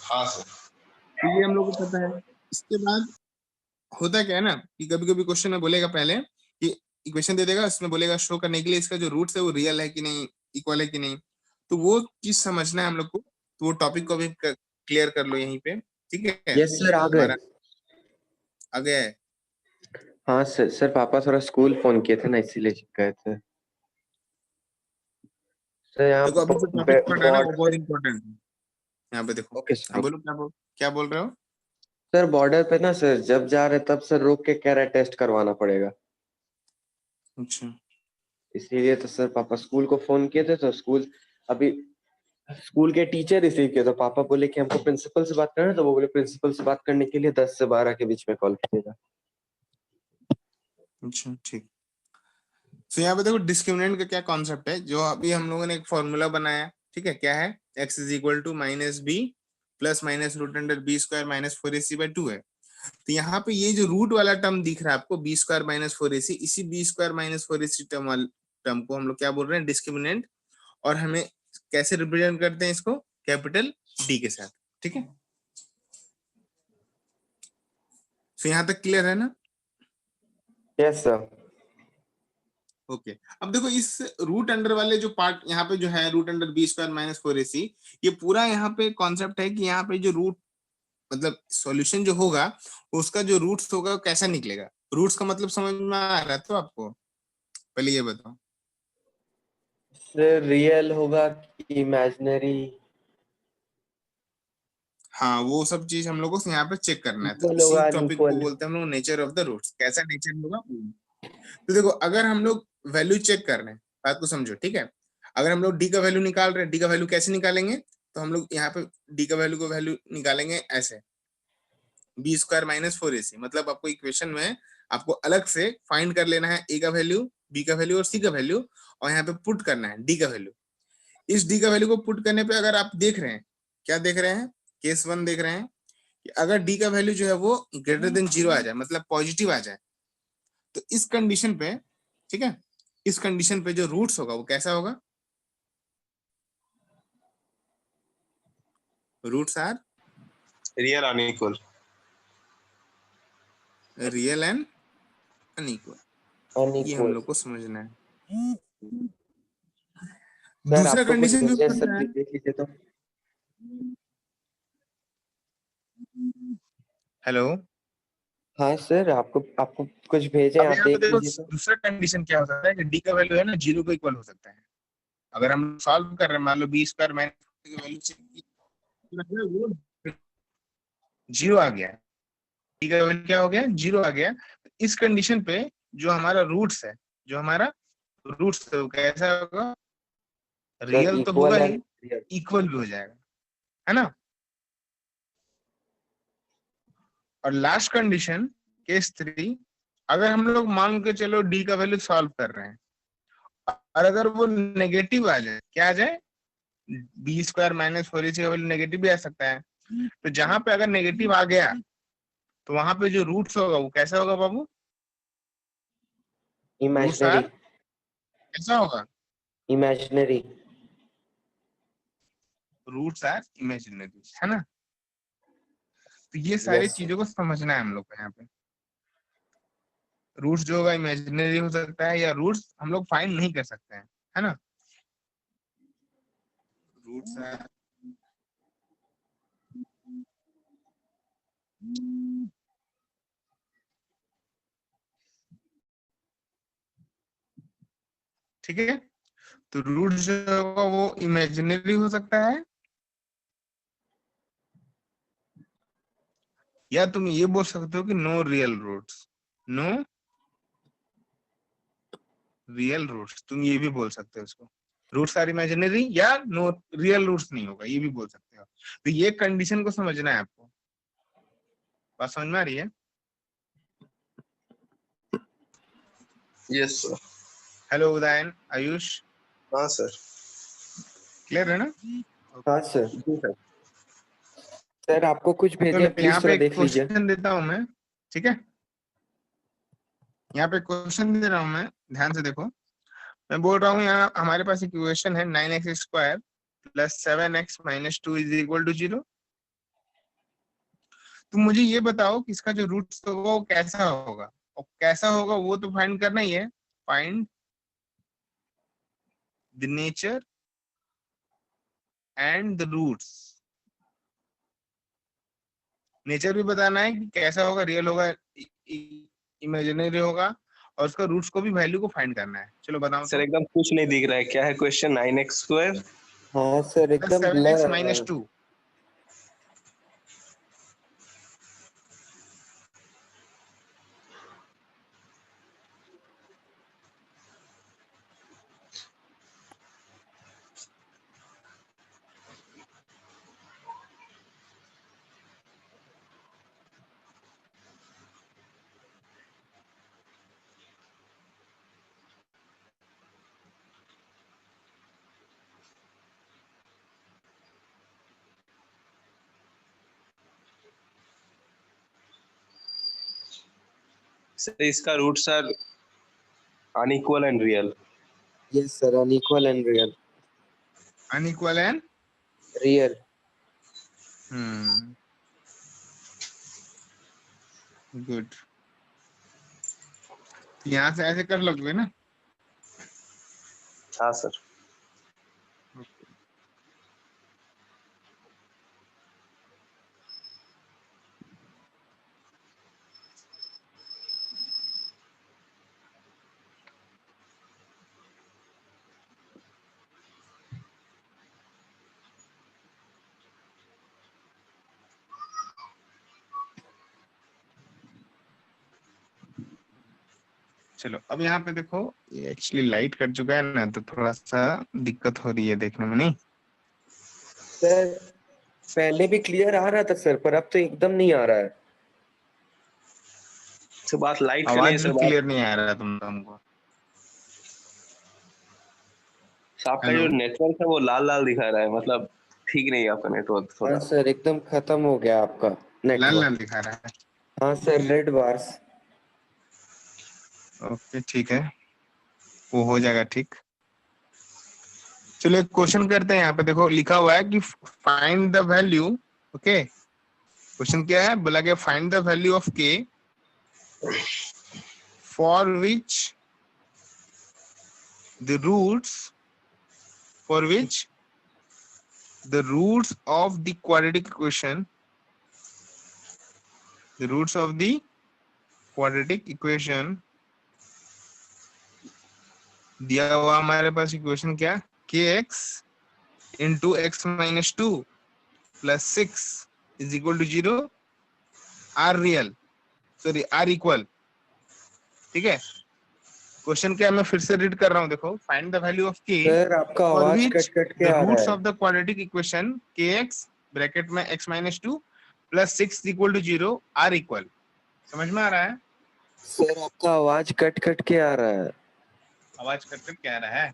हाँ सर। तो ये हम लोग को पता है। इसके बाद होता क्या है ना कि कभी कभी क्वेश्चन में बोलेगा पहले कि इक्वेशन दे देगा, इसमें बोलेगा शो करने के लिए इसका जो रूट्स है वो रियल है कि नहीं, इक्वल है कि नहीं। तो वो चीज समझना है हम लोग को, तो वो टॉपिक को भी क्लियर कर लो यहीं पे। ठीक है, यस सर, आ गए। हमारा आ गया है। हाँ सर, सर पापा थोड़ा स्कूल फोन किए थे ना, इसीलिए गए थे सर। यहाँ देखो अभी जो टॉपिक पढ़ रहा है ना वो बॉर्डर बहुत पे। इंपॉर्टेंट है। यहाँ पे देखो, ओके सर, हाँ ओके। बोलो क्या बोल रहे हो। सर बॉर्डर पे ना सर, जब जा रहे तब सर रोक के कह रहा है टेस्ट करवाना पड़ेगा। अच्छा इसीलिए तो सर पापा स्कूल को फोन किए थे, तो स्कूल अभी स्कूल के टीचर रिसीव किया तो पापा बोले कि हमको प्रिंसिपल से बात करना है, तो वो बोले प्रिंसिपल से बात करने के लिए 10 से 12 के बीच में कॉल कीजिएगा। अच्छा ठीक। तो यहाँ पे देखो डिस्क्रिमिनेंट का क्या कॉन्सेप्ट है, जो अभी हम लोगों ने एक फॉर्मूला बनाया, ठीक है, क्या है, x is equal to minus b plus minus root under b square minus 4ac/2 है। तो यहाँ पे ये जो रूट वाला टर्म दिख रहा है आपको, बी स्क्वायर माइनस 4ac, इसी B square minus 4ac term को हम लोग क्या बोल रहे हैं, डिस्क्रिमिनेंट। और हमें कैसे रिप्रेजेंट करते हैं इसको, कैपिटल डी के साथ, ठीक है। तो यहाँ तक क्लियर है ना? Yes sir. ओके अब देखो इस रूट अंडर वाले जो पार्ट यहाँ पे जो है, root under b square minus 4ac, ये पूरा यहाँ पे कॉन्सेप्ट है कि यहाँ पे जो रूट मतलब सॉल्यूशन जो होगा, उसका जो रूट्स होगा वो कैसा निकलेगा। रूट्स का मतलब समझ में आ रहा है तो आपको, पहले ये बताओ। सर रियल होगा कि इमेजिनरी? हाँ वो सब चीज हम लोग को यहाँ पे चेक करना है, तो इक्वल इसी होगा टॉपिक को अनइक्वल? बोलते हैं हम लोग नेचर ऑफ द रूट्स, कैसा नेचर होगा। तो देखो अगर हम लोग वैल्यू चेक कर रहे हैं, बात को समझो, ठीक है। अगर हम लोग डी का वैल्यू निकाल रहे हैं, डी का वैल्यू कैसे निकालेंगे, तो हम लोग यहाँ पे डी का वैल्यू निकालेंगे ऐसे, बी स्क्वायर माइनस 4ac, मतलब आपको इक्वेशन में आपको अलग से फाइंड कर लेना है ए का वैल्यू, बी का वैल्यू और सी का वैल्यू, और यहाँ पे पुट करना है डी का वैल्यू। इस डी का वैल्यू को पुट करने पे अगर आप देख रहे हैं, क्या देख रहे हैं, केस 1 देख रहे हैं कि अगर डी का वैल्यू जो है वो ग्रेटर देन 0 आ जाए, मतलब पॉजिटिव आ जाए, तो इस कंडीशन पे, ठीक है, इस कंडीशन पे जो रूट्स होगा वो कैसा होगा, roots are real unequal. Real and unequal, ये हम अनइक्वल। लोग को समझना है। सर दूसरा आपको कुछ कंडीशन जो भेजे सर, होता है, देख लीजिए तो। हेलो, हाँ सर, आपको आपको कुछ भेजे, अब आप यहाँ पे देख देखो लीजिए तो। दूसरा कंडीशन क्या हो सकता है कि डी का वैल्यू है ना 0 को इक्वल हो सकता है। अगर हम सॉल्व कर रहे हैं, मान लो बी स्क्वायर माइनस की वैल्यू चेक की, वो 0 आ गया, डी का वैल्यू क्या हो गया, 0 आ गया। इस कंडीशन पे जो हमारा रूट्स है, जो हमारा रूट्स है वो कैसा होगा, सर रियल तो होगा equal he, and real. Equal भी हो जाएगा, है ना। और लास्ट कंडीशन, केस 3, अगर हम लोग मान के चलो डी का वैल्यू सॉल्व कर रहे हैं, और अगर वो नेगेटिव आ जाए, क्या आ जाए, बी स्क्वायर माइनस 4ac का वैल्यू नेगेटिव भी आ सकता है, तो जहां पे अगर नेगेटिव आ गया, तो वहां पे जो रूट्स होगा वो कैसा होगा बाबू, रूट्स इमेजिनरी। आर कैसा होगा, इमेजिनरी। रूट्स आर इमेजिनरी, है ना। तो ये सारी यस। चीजों को समझना है हम लोग को यहाँ पे। रूट्स जो होगा इमेजिनरी हो सकता है, या रूट्स हम लोग फाइंड नहीं कर सकते हैं, है ना। रूट्स आर, ठीक है। तो रूट जो होगा वो इमेजिनरी हो सकता है, या तुम ये बोल सकते हो कि no real roots, no real roots, तुम ये भी बोल सकते हो इसको, रूट्स आर इमेजिनरी या नो रियल रूट्स नहीं होगा, ये भी बोल सकते हो। तो ये कंडीशन को समझना है आपको, बात समझ में आ रही है। Yes sir. Hello Udayan, Ayush, हाँ सर। क्लियर है ना। हाँ सर। जी सर। सर आपको कुछ भेजे, तो यहाँ प्लीज पे थोड़ा एक देख लीजिए। क्वेश्चन देता हूं मैं, ठीक है, यहाँ पे क्वेश्चन दे रहा हूं मैं, ध्यान से देखो। मैं बोल रहा हूँ यहाँ हमारे पास इक्वेशन है 9x square plus 7x minus 2 is equal to 0। तुम मुझे ये बताओ कि इसका जो रूट्स होगा वो कैसा होगा, और कैसा होगा वो तो फाइंड करना ही है। Find the nature and the roots, nature भी बताना है कि कैसा होगा, रियल होगा, इमेजिनरी होगा, और उसका रूट्स को भी वैल्यू को फाइंड करना है। चलो बताओ सर तो। एकदम कुछ नहीं दिख रहा है, क्या है क्वेश्चन? 9x² हाँ सर, एकदम सेवन ब्लर एक्स आ रहा माइनस है। टू सर इसका root sir unequal and real. Yes, sir. Unequal and real. Unequal and Real. Good. यहाँ से ऐसे कर लोगे ना? हाँ सर। चलो अब यहाँ पे देखो, ये एक्चुअली लाइट कट चुका है ना, तो थोड़ा सा दिक्कत हो रही है देखने में, नहीं? सर पहले भी क्लियर आ रहा था सर, पर अब तो एकदम नहीं आ रहा है। सर बात लाइट का नहीं है आवाज सर, भी बात क्लियर नहीं आ रहा तुमको। आपका हेलो। जो नेटवर्क है वो लाल लाल दिखा रहा है, मतलब ठीक नहीं है आपका नेटवर्क हाँ थोड़ा। सर, एकदम खत्म हो गया आपका लाल नेटवर्क। लाल दिखा रहा है। हाँ सर, रेड बार्स। ओके ठीक है, वो हो जाएगा ठीक। चलो एक क्वेश्चन करते हैं। यहाँ पे देखो लिखा हुआ है कि find the value. Okay, question क्या है? बोला गया find the value of k for which the roots of the quadratic equation, the roots of the quadratic equation दिया हुआ हमारे पास इक्वेशन क्या? kx into x minus two plus 6 is equal to 0 are real, sorry are equal. ठीक है, question क्या है मैं फिर से रीड कर रहा हूँ, देखो। Find the value of k sir आपका फॉर आवाज विच कट कट के द आ रहा रूट्स है। Of the quadratic equation kx bracket में x minus two plus 6 equal to 0 are equal. समझ में आ रहा है? सर आपका आवाज कट कट के आ रहा है। आवाज कट कट क्या रहा है?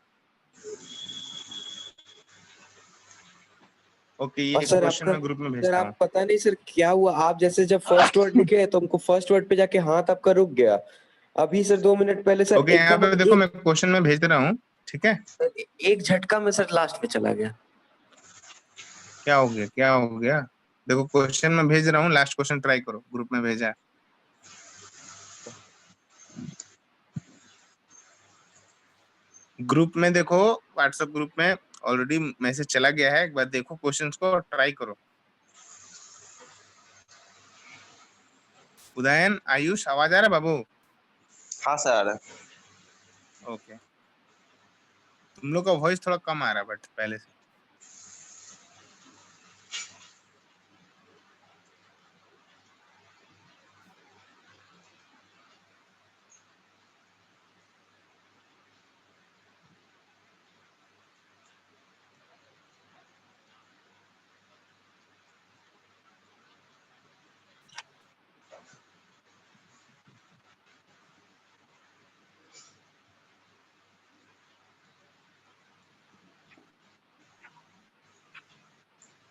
ओके, ये और सर क्वेश्चन आपका, मैं ग्रुप में सर भेजता हूँ। आप पता नहीं सर क्या हुआ, आप जैसे जब फर्स्ट वर्ड लिखे तो हमको फर्स्ट वर्ड पे जाके हाथ आपका रुक गया। अभी सर 2 मिनट पहले सर ओके, यहाँ एकदम पे देखो मैं क्वेश्चन में भेज रहा हूँ, ठीक है? एक झटका में सर लास्ट में चला गया। क्या हो गया, क्या हो गया? देखो क्वेश्चन में भेज रहा हूँ, लास्ट क्वेश्चन ट्राई करो, ग्रुप में भेजा है। ग्रुप में देखो, व्हाट्सएप ग्रुप में ऑलरेडी मैसेज चला गया है, एक बार देखो क्वेश्चंस को और ट्राई करो। उदयन, आयुष, आवाज आ रहा है बाबू? हाँ सर आ रहा है। ओके, तुम लोग का वॉइस थोड़ा कम आ रहा है बट पहले से।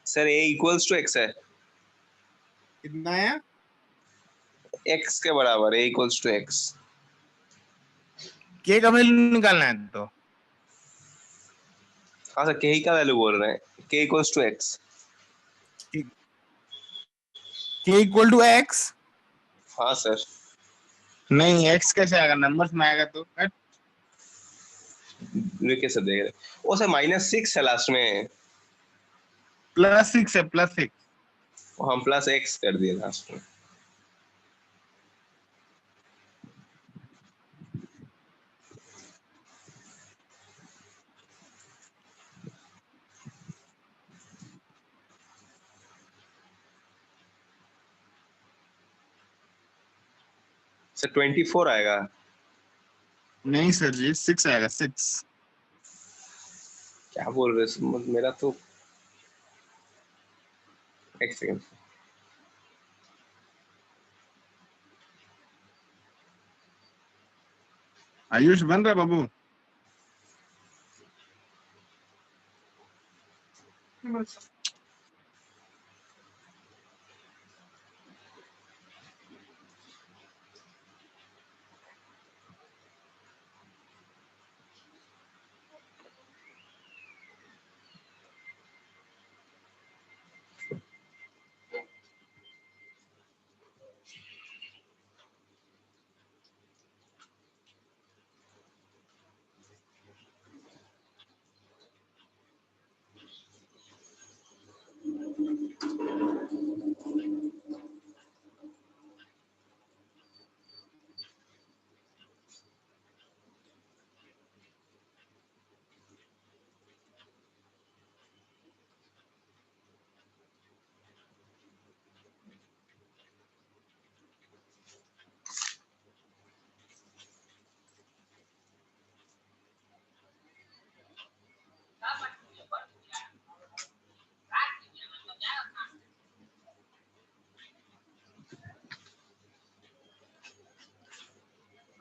Sir a equals to x है, कितना है? x के बराबर a इक्वल्स टू x। के का वैल्यू निकालना है तो हाँ सर k ही का वैल्यू बोल रहे हैं, k इक्वल्स टू x। के इक्वल टू एक्स? हाँ सर। नहीं, एक्स कैसे आएगा? नंबर्स में आएगा तो कैसे देख रहे? ओ सर -6 है लास्ट में, प्लस 6 है, प्लस 6। हम प्लस x कर दिए लास्ट में। सर 24 आएगा। नहीं सर जी, 6 आएगा, 6। क्या बोल रहे हो? मेरा तो एक सेकंड। आयुष बन रहा है बाबू?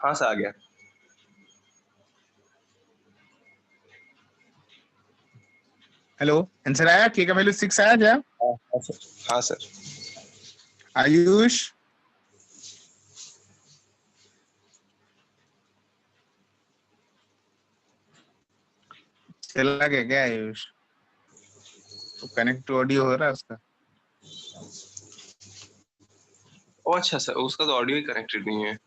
हाँ सर आ गया। हेलो, आंसर आया? के का वैल्यू 6 आया क्या? हाँ सर। आयुष, चला गया क्या आयुष? तो कनेक्ट ऑडियो हो रहा है उसका? ओ अच्छा सर, उसका तो ऑडियो ही कनेक्टेड नहीं है।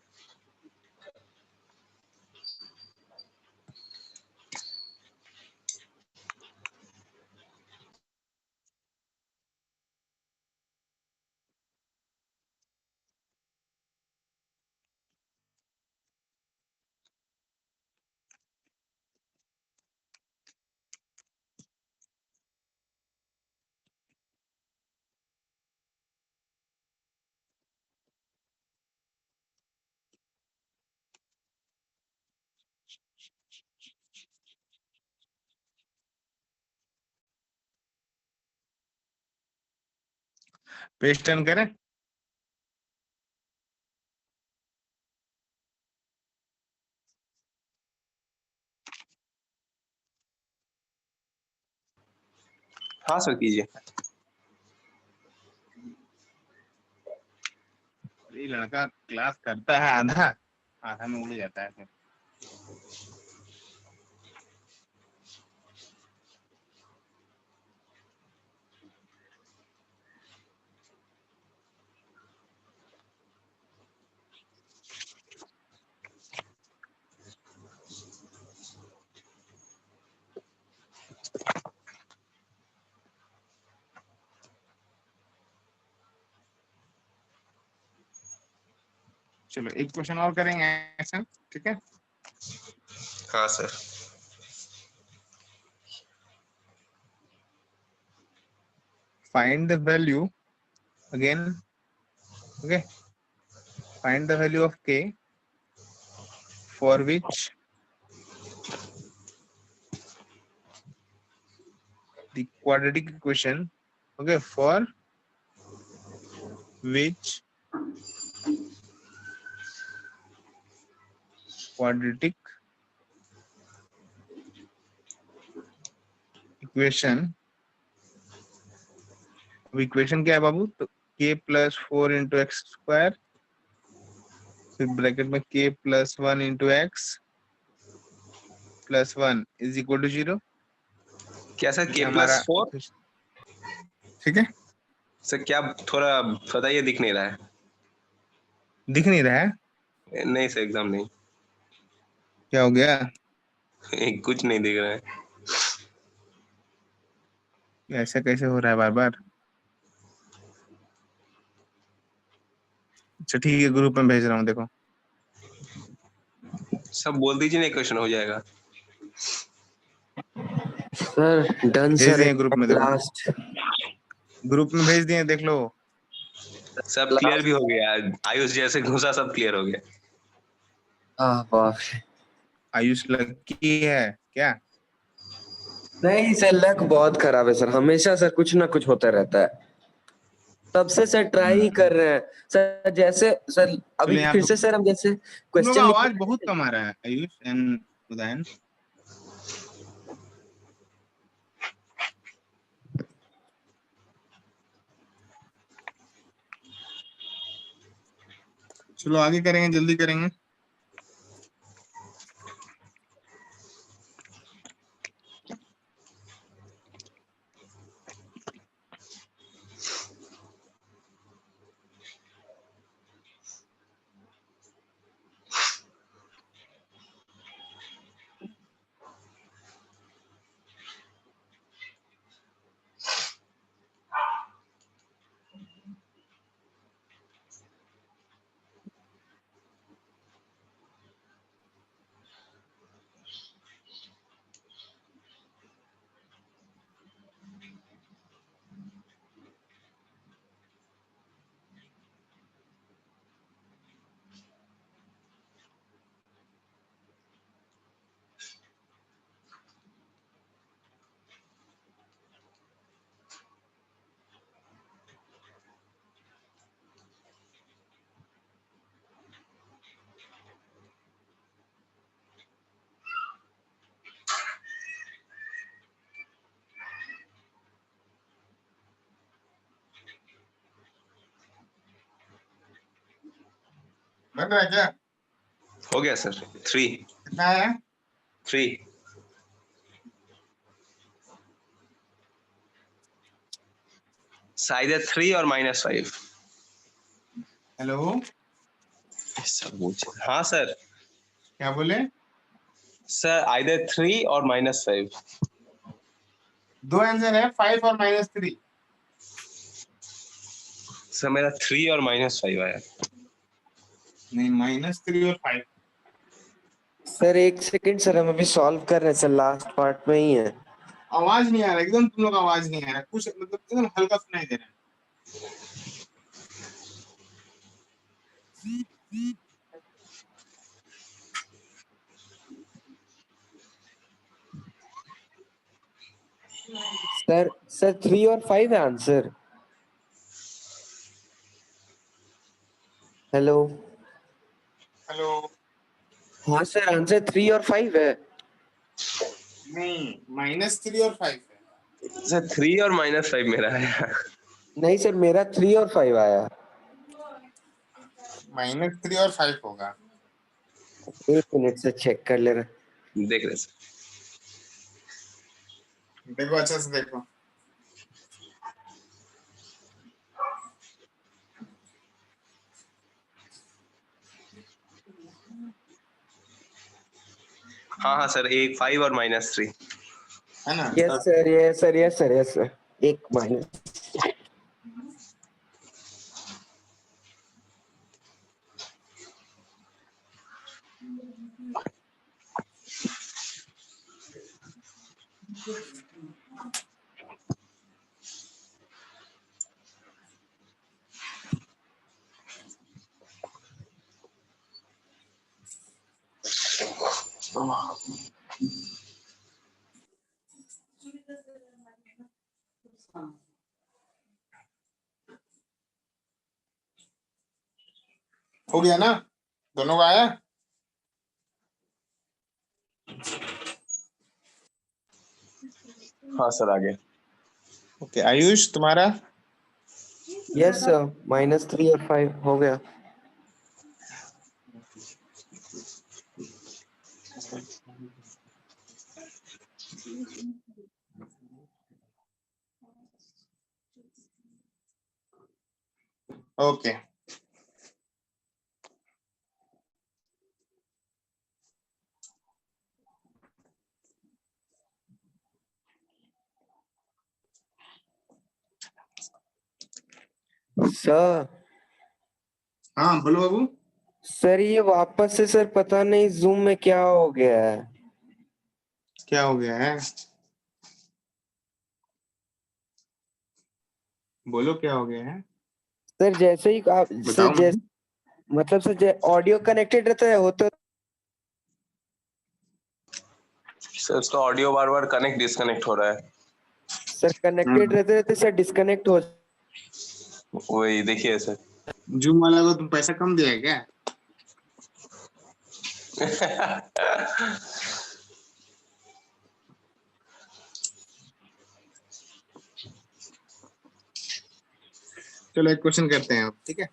पेज टर्न करें? हाँ सर कीजिए। ये लड़का क्लास करता है आधा आधा में उड़ जाता है फिर। चलो एक क्वेश्चन और करेंगे ऐसा, ठीक है? हाँ sir. Find the value again. Okay, find the value of k for which the quadratic equation, okay, for which quadratic equation, अब इक्वेशन क्या है बाबू? तो k plus 4 into x square, फिर ब्रैकेट में k plus 1 into x plus 1 is equal to 0। क्या sir ये के हमारा प्लस 4? ठीक है? सर क्या थोड़ा बताइए, दिख नहीं रहा है। दिख नहीं रहा है? नहीं सर एग्जाम नहीं। क्या हो गया? कुछ नहीं दिख रहा है। ऐसा कैसे हो रहा है बार बार? अच्छा ठीक है, ग्रुप में भेज रहा हूँ, देखो। सब बोल दीजिए ना, क्वेश्चन हो जाएगा। सर डन भेज सर, दिए ग्रुप में, देखो। लास्ट ग्रुप में भेज दिए, देख लो। सब क्लियर भी हो गया। आयुष जैसे घुसा सब क्लियर हो गया। बाप रे। आयुष लकी है क्या? नहीं सर, लक बहुत खराब है सर, हमेशा सर कुछ ना कुछ होता रहता है। तब से सर ट्राई ही कर रहे हैं सर, जैसे सर अभी चलो यहाँ फिर पे से सर हम जैसे तुम लोग का क्वेश्चन लिख आवाज बहुत रहे कम आ रहा है, आयुष एंड उदयन। चलो आगे करेंगे, जल्दी करेंगे। बन रहा है क्या? हो गया सर 3 कितना है? 3 साइड 3 और -5 हेलो, सब पूछे हाँ सर क्या बोले? सर आइदर 3 और -5 दो आंसर है, 5 और -3। सर मेरा 3 और -5 आया नहीं, -3 और 5। सर एक सेकंड सर, हम अभी सॉल्व कर रहे हैं सर, लास्ट पार्ट में ही है। आवाज नहीं आ रहा एकदम, तुम लोग आवाज नहीं आ रहा कुछ, मतलब एकदम हल्का सुनाई दे रहा है। सर 3 और 5 है आंसर। हेलो। हेलो। हाँ सर, आंसर 3 और 5 है। नहीं, -3 और 5 है। सर 3 और -5 मेरा आया नहीं सर, मेरा 3 और 5 आया। -3 और 5 होगा। एक मिनट से चेक कर ले रहे। देख रहे सर देखो, अच्छा से देखो। हाँ हाँ सर एक 5 और -3 है ना? Yes sir, yes sir, yes sir, yes sir. एक माइनस। हो गया ना? दोनों का आया? हाँ सर आ गया ओके, आयुष तुम्हारा? यस सर, -3 और 5 हो गया। ओके। सर हाँ बोलो बाबू। सर ये वापस से सर पता नहीं जूम में क्या हो गया है। क्या हो गया है? बोलो क्या हो गया है? सर जैसे ही आप सर बताओ जैसे मुझे। मतलब सर ऑडियो कनेक्टेड रहता है होता सर उसका ऑडियो बार बार कनेक्ट डिस्कनेक्ट हो रहा है सर, कनेक्टेड रहते रहते सर डिस्कनेक्ट हो। वही देखिए सर जूम वाला को तुम पैसा कम दिया है क्या? चलो एक क्वेश्चन करते हैं अब, ठीक है?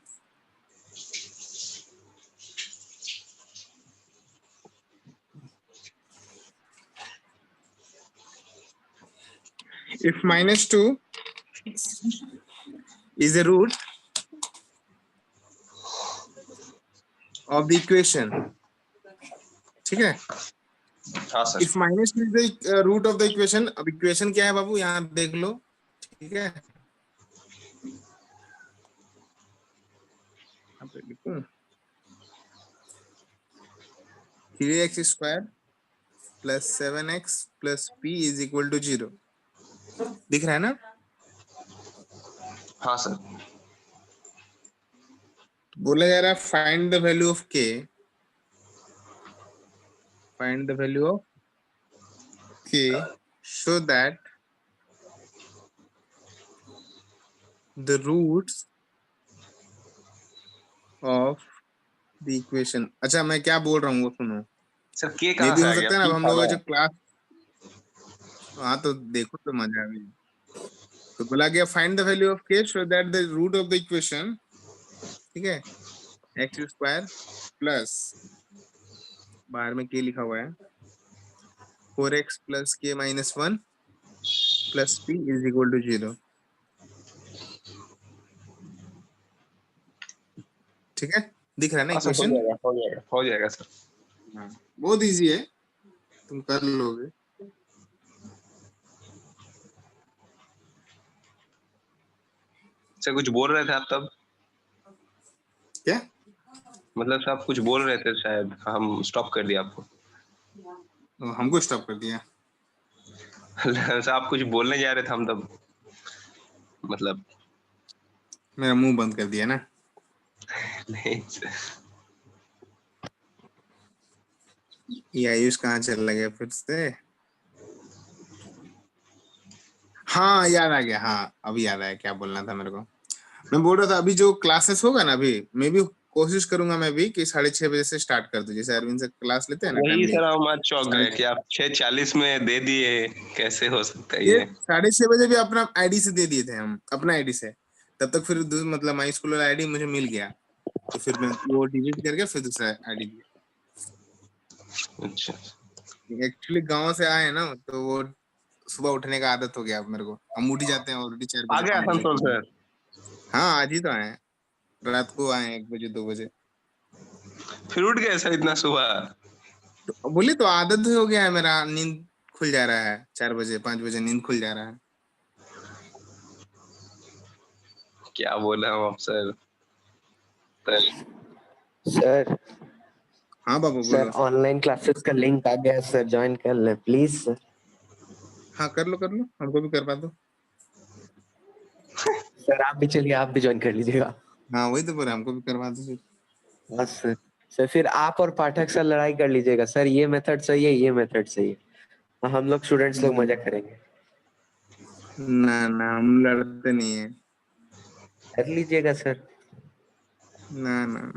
If -2 is a root of the equation, ठीक है? हाँ sir If -2 is the root of the equation, अब इक्वेशन क्या है बाबू, यहाँ देख लो, ठीक है? यहाँ पे लिखूं 3x² + 7x + p = 0, दिख रहा है ना? हाँ सर बोला जा रहा है find the value of k, find the value of k so that the roots of the equation। अच्छा मैं क्या बोल रहा हूँ वो सुनो। सर के ये कहाँ भी से हो आ गया सकता है ना, अब P हम था लोग का ना जो क्लास, हाँ तो देखो तो मजा भी। तो बोला गया find the value of k so that the root of the equation, ठीक है, एक्स स्क्वायर प्लस बाहर में के लिखा हुआ है 4x plus k minus 1 plus p is equal to 0। ठीक है, दिख रहा है ना हाँ सर, हो इक्वेशन? जाएगा हो जाएगा हो जाएगा सर। हाँ, बहुत इजी है, तुम कर लोगे। सर कुछ बोल रहे थे आप तब, क्या? मतलब सर आप कुछ बोल रहे थे, शायद हम स्टॉप कर दिया आपको। तो हमको स्टॉप कर दिया? सर आप कुछ बोलने जा रहे थे, हम तब मतलब मेरा मुंह बंद कर दिया ना? नहीं सर। ये आयुष कहाँ चला गया फिर से? हाँ याद आ गया, हाँ अभी याद आया क्या बोलना था मेरे को। मैं बोल रहा था अभी जो क्लासेस होगा ना, अभी मैं भी कोशिश करूंगा मैं भी कि 6:30 बजे से स्टार्ट कर दूं, जैसे अरविंद से क्लास लेते हैं ना वही टाइमली। सर, हम आज चौंक गए कि आप 6:40 में दे दिए, कैसे हो सकता है ये ये। 6:30 बजे भी अपना आईडी से दे दिए थे हम, अपना आईडी से। तब तक फिर मतलब माई स्कूल वाला आईडी मुझे मिल गया, तो फिर मैं वो डिलीट करके फिर दूसरा आईडी दिया। अच्छा एक्चुअली गांव से आए ना, तो वो सुबह उठने का आदत हो गया अब मेरे को। हम उठ ही जाते हैं ऑलरेडी 4 आ बजे गए 5 बजे। आसनसोल सर? हाँ आज ही तो आए हैं, रात को आए 1 बजे 2 बजे। फिर उठ गए सर इतना सुबह? तो बोले तो आदत हो गया है मेरा, नींद खुल जा रहा है 4 बजे 5 बजे नींद खुल जा रहा है। क्या बोला हम आप सर। सर सर हाँ बाबू सर बोलो। ऑनलाइन क्लासेस का लिंक आ गया है सर, ज्वाइन कर ले प्लीज सर। हाँ कर लो, हमको भी करवा दो। सर आप भी चलिए, आप भी ज्वाइन कर लीजिएगा। हाँ वही तो बोला, हमको भी करवा दो फिर। बस सर। सर फिर आप और पाठक सर लड़ाई कर लीजिएगा, सर ये मेथड सही है, ये मेथड सही है, हम लोग स्टूडेंट्स लोग मजा करेंगे। ना ना, हम लड़ते नहीं है। कर लीजिएगा सर। ना ना,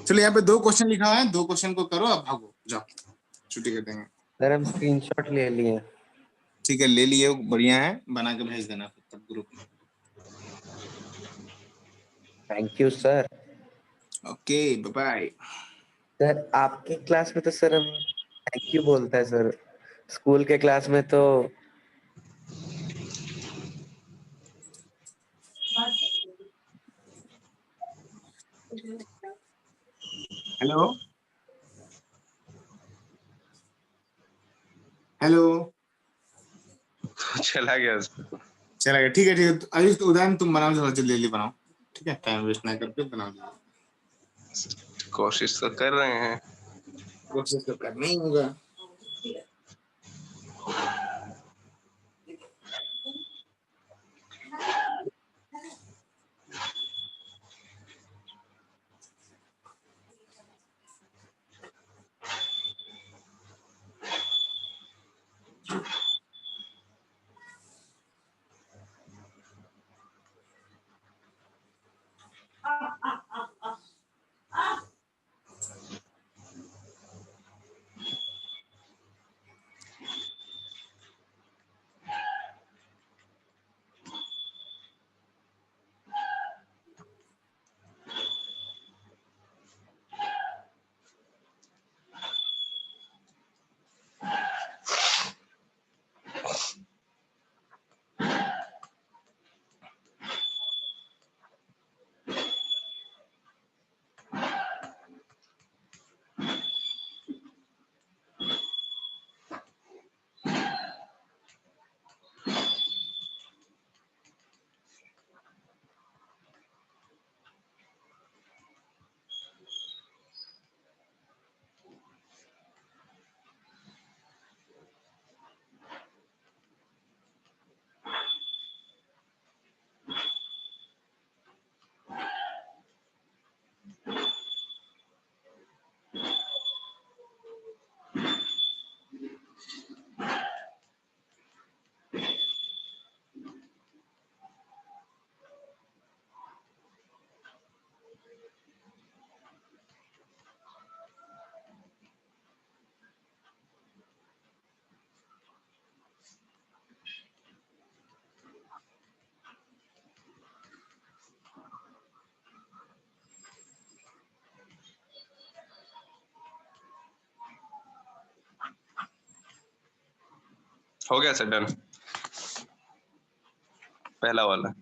चलो यहाँ पे 2 क्वेश्चन लिखा हुआ है, 2 क्वेश्चन को करो, अब भागो जाओ, छुट्टी कर देंगे। सर हम स्क्रीनशॉट ले लिए। ठीक है ले लिए, बढ़िया है, बना के भेज देना फिर तब ग्रुप में। Thank you sir. Okay bye bye. Sir आपकी क्लास में तो सर हम थैंक यू बोलता है सर, स्कूल के क्लास में तो हेलो हेलो, चला गया सर। चला गया, ठीक है आयुष, तो उदाहरण तुम बनाओ, जल्दी जल्दी बनाओ, ठीक है, टाइम वेस्ट ना करके बनाओ। कोशिश तो कर रहे हैं। कोशिश तो करना ही होगा। हो गया सर, डन। पहला वाला।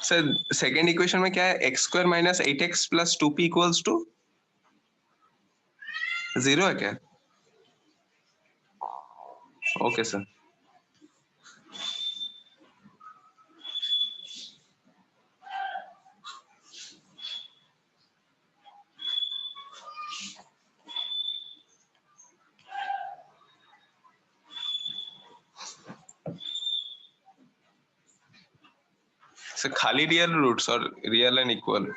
सर सेकेंड इक्वेशन में क्या है, x square minus 8x plus 2p equals to 0 है क्या? Okay sir. सर खाली रियल रूट्स और real and equal.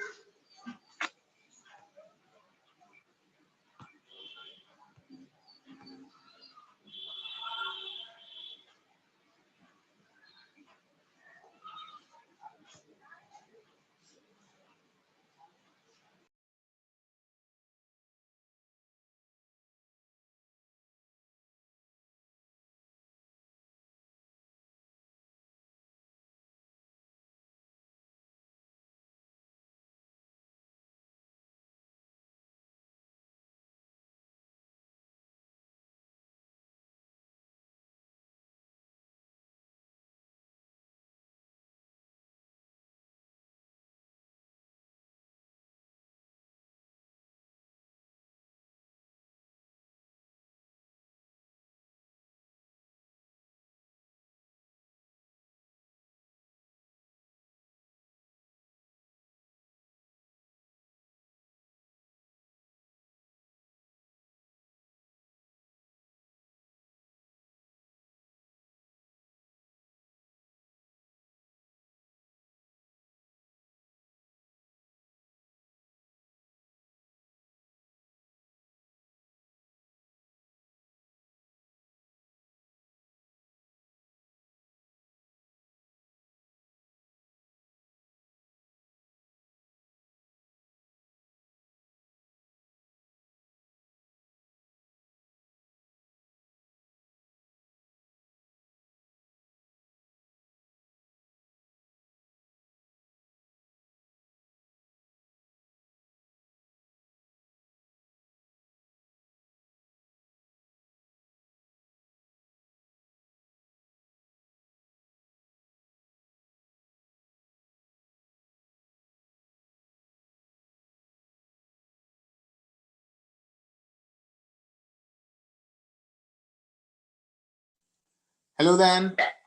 Hello then,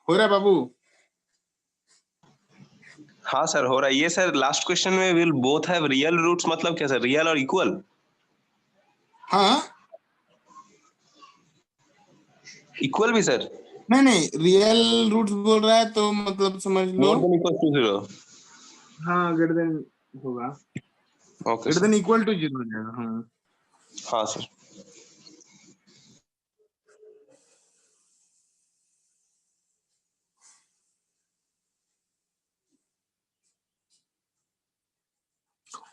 हो रहा है बाबू? हाँ सर हो रहा है। ये सर लास्ट क्वेश्चन में will both have real roots मतलब क्या सर, रियल और इक्वल? हाँ, इक्वल भी सर? नहीं नहीं, रियल रूट्स बोल रहा है तो मतलब समझ लो। More than equal to 0। हाँ, ग्रेटर देन होगा, okay greater sir. Than equal to 0 हो जाएगा। हाँ, हाँ सर।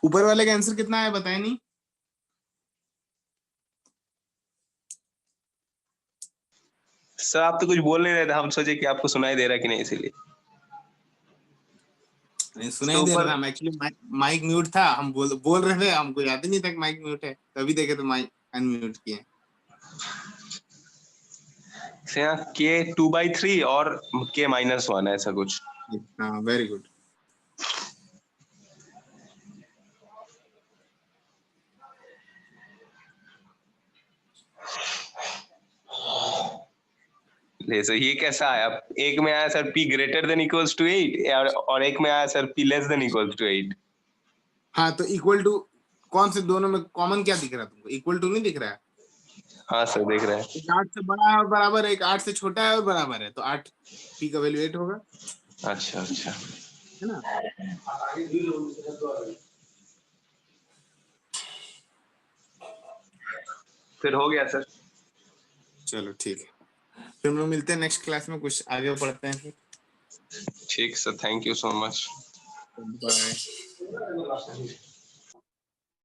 ऊपर वाले का आंसर कितना है बताए नहीं? सर आप तो कुछ बोल नहीं रहे थे, हम सोचे कि आपको सुनाई दे रहा है कि नहीं, इसीलिए। नहीं, इसके सुनाई दे रहा ऊपर था। हम एक्चुअली माइक म्यूट था, हम बोल रहे थे, हमको याद ही नहीं था कि माइक म्यूट है, तभी देखे तो माइक अनम्यूट किए। से यहाँ k2/3 और k-1 ऐसा कुछ। हाँ, वेरी गुड। ले सर ये कैसा आया? एक में आया sir p greater than equals to 8 और एक में आया sir p less than equals to 8। हाँ, तो इक्वल टू कौन से दोनों में कॉमन क्या दिख रहा है तुमको? इक्वल टू नहीं दिख रहा है? हाँ सर देख रहे हैं। एक 8 से बड़ा है और बराबर है, एक 8 से छोटा है और बराबर है, तो 8 p का वैल्यू 8 होगा, अच्छा अच्छा। है ना? फिर हो गया सर। चलो ठीक है। फिर हम लोग मिलते हैं नेक्स्ट क्लास में, कुछ आगे पढ़ते हैं। ठीक sir, thank you so much. Bye.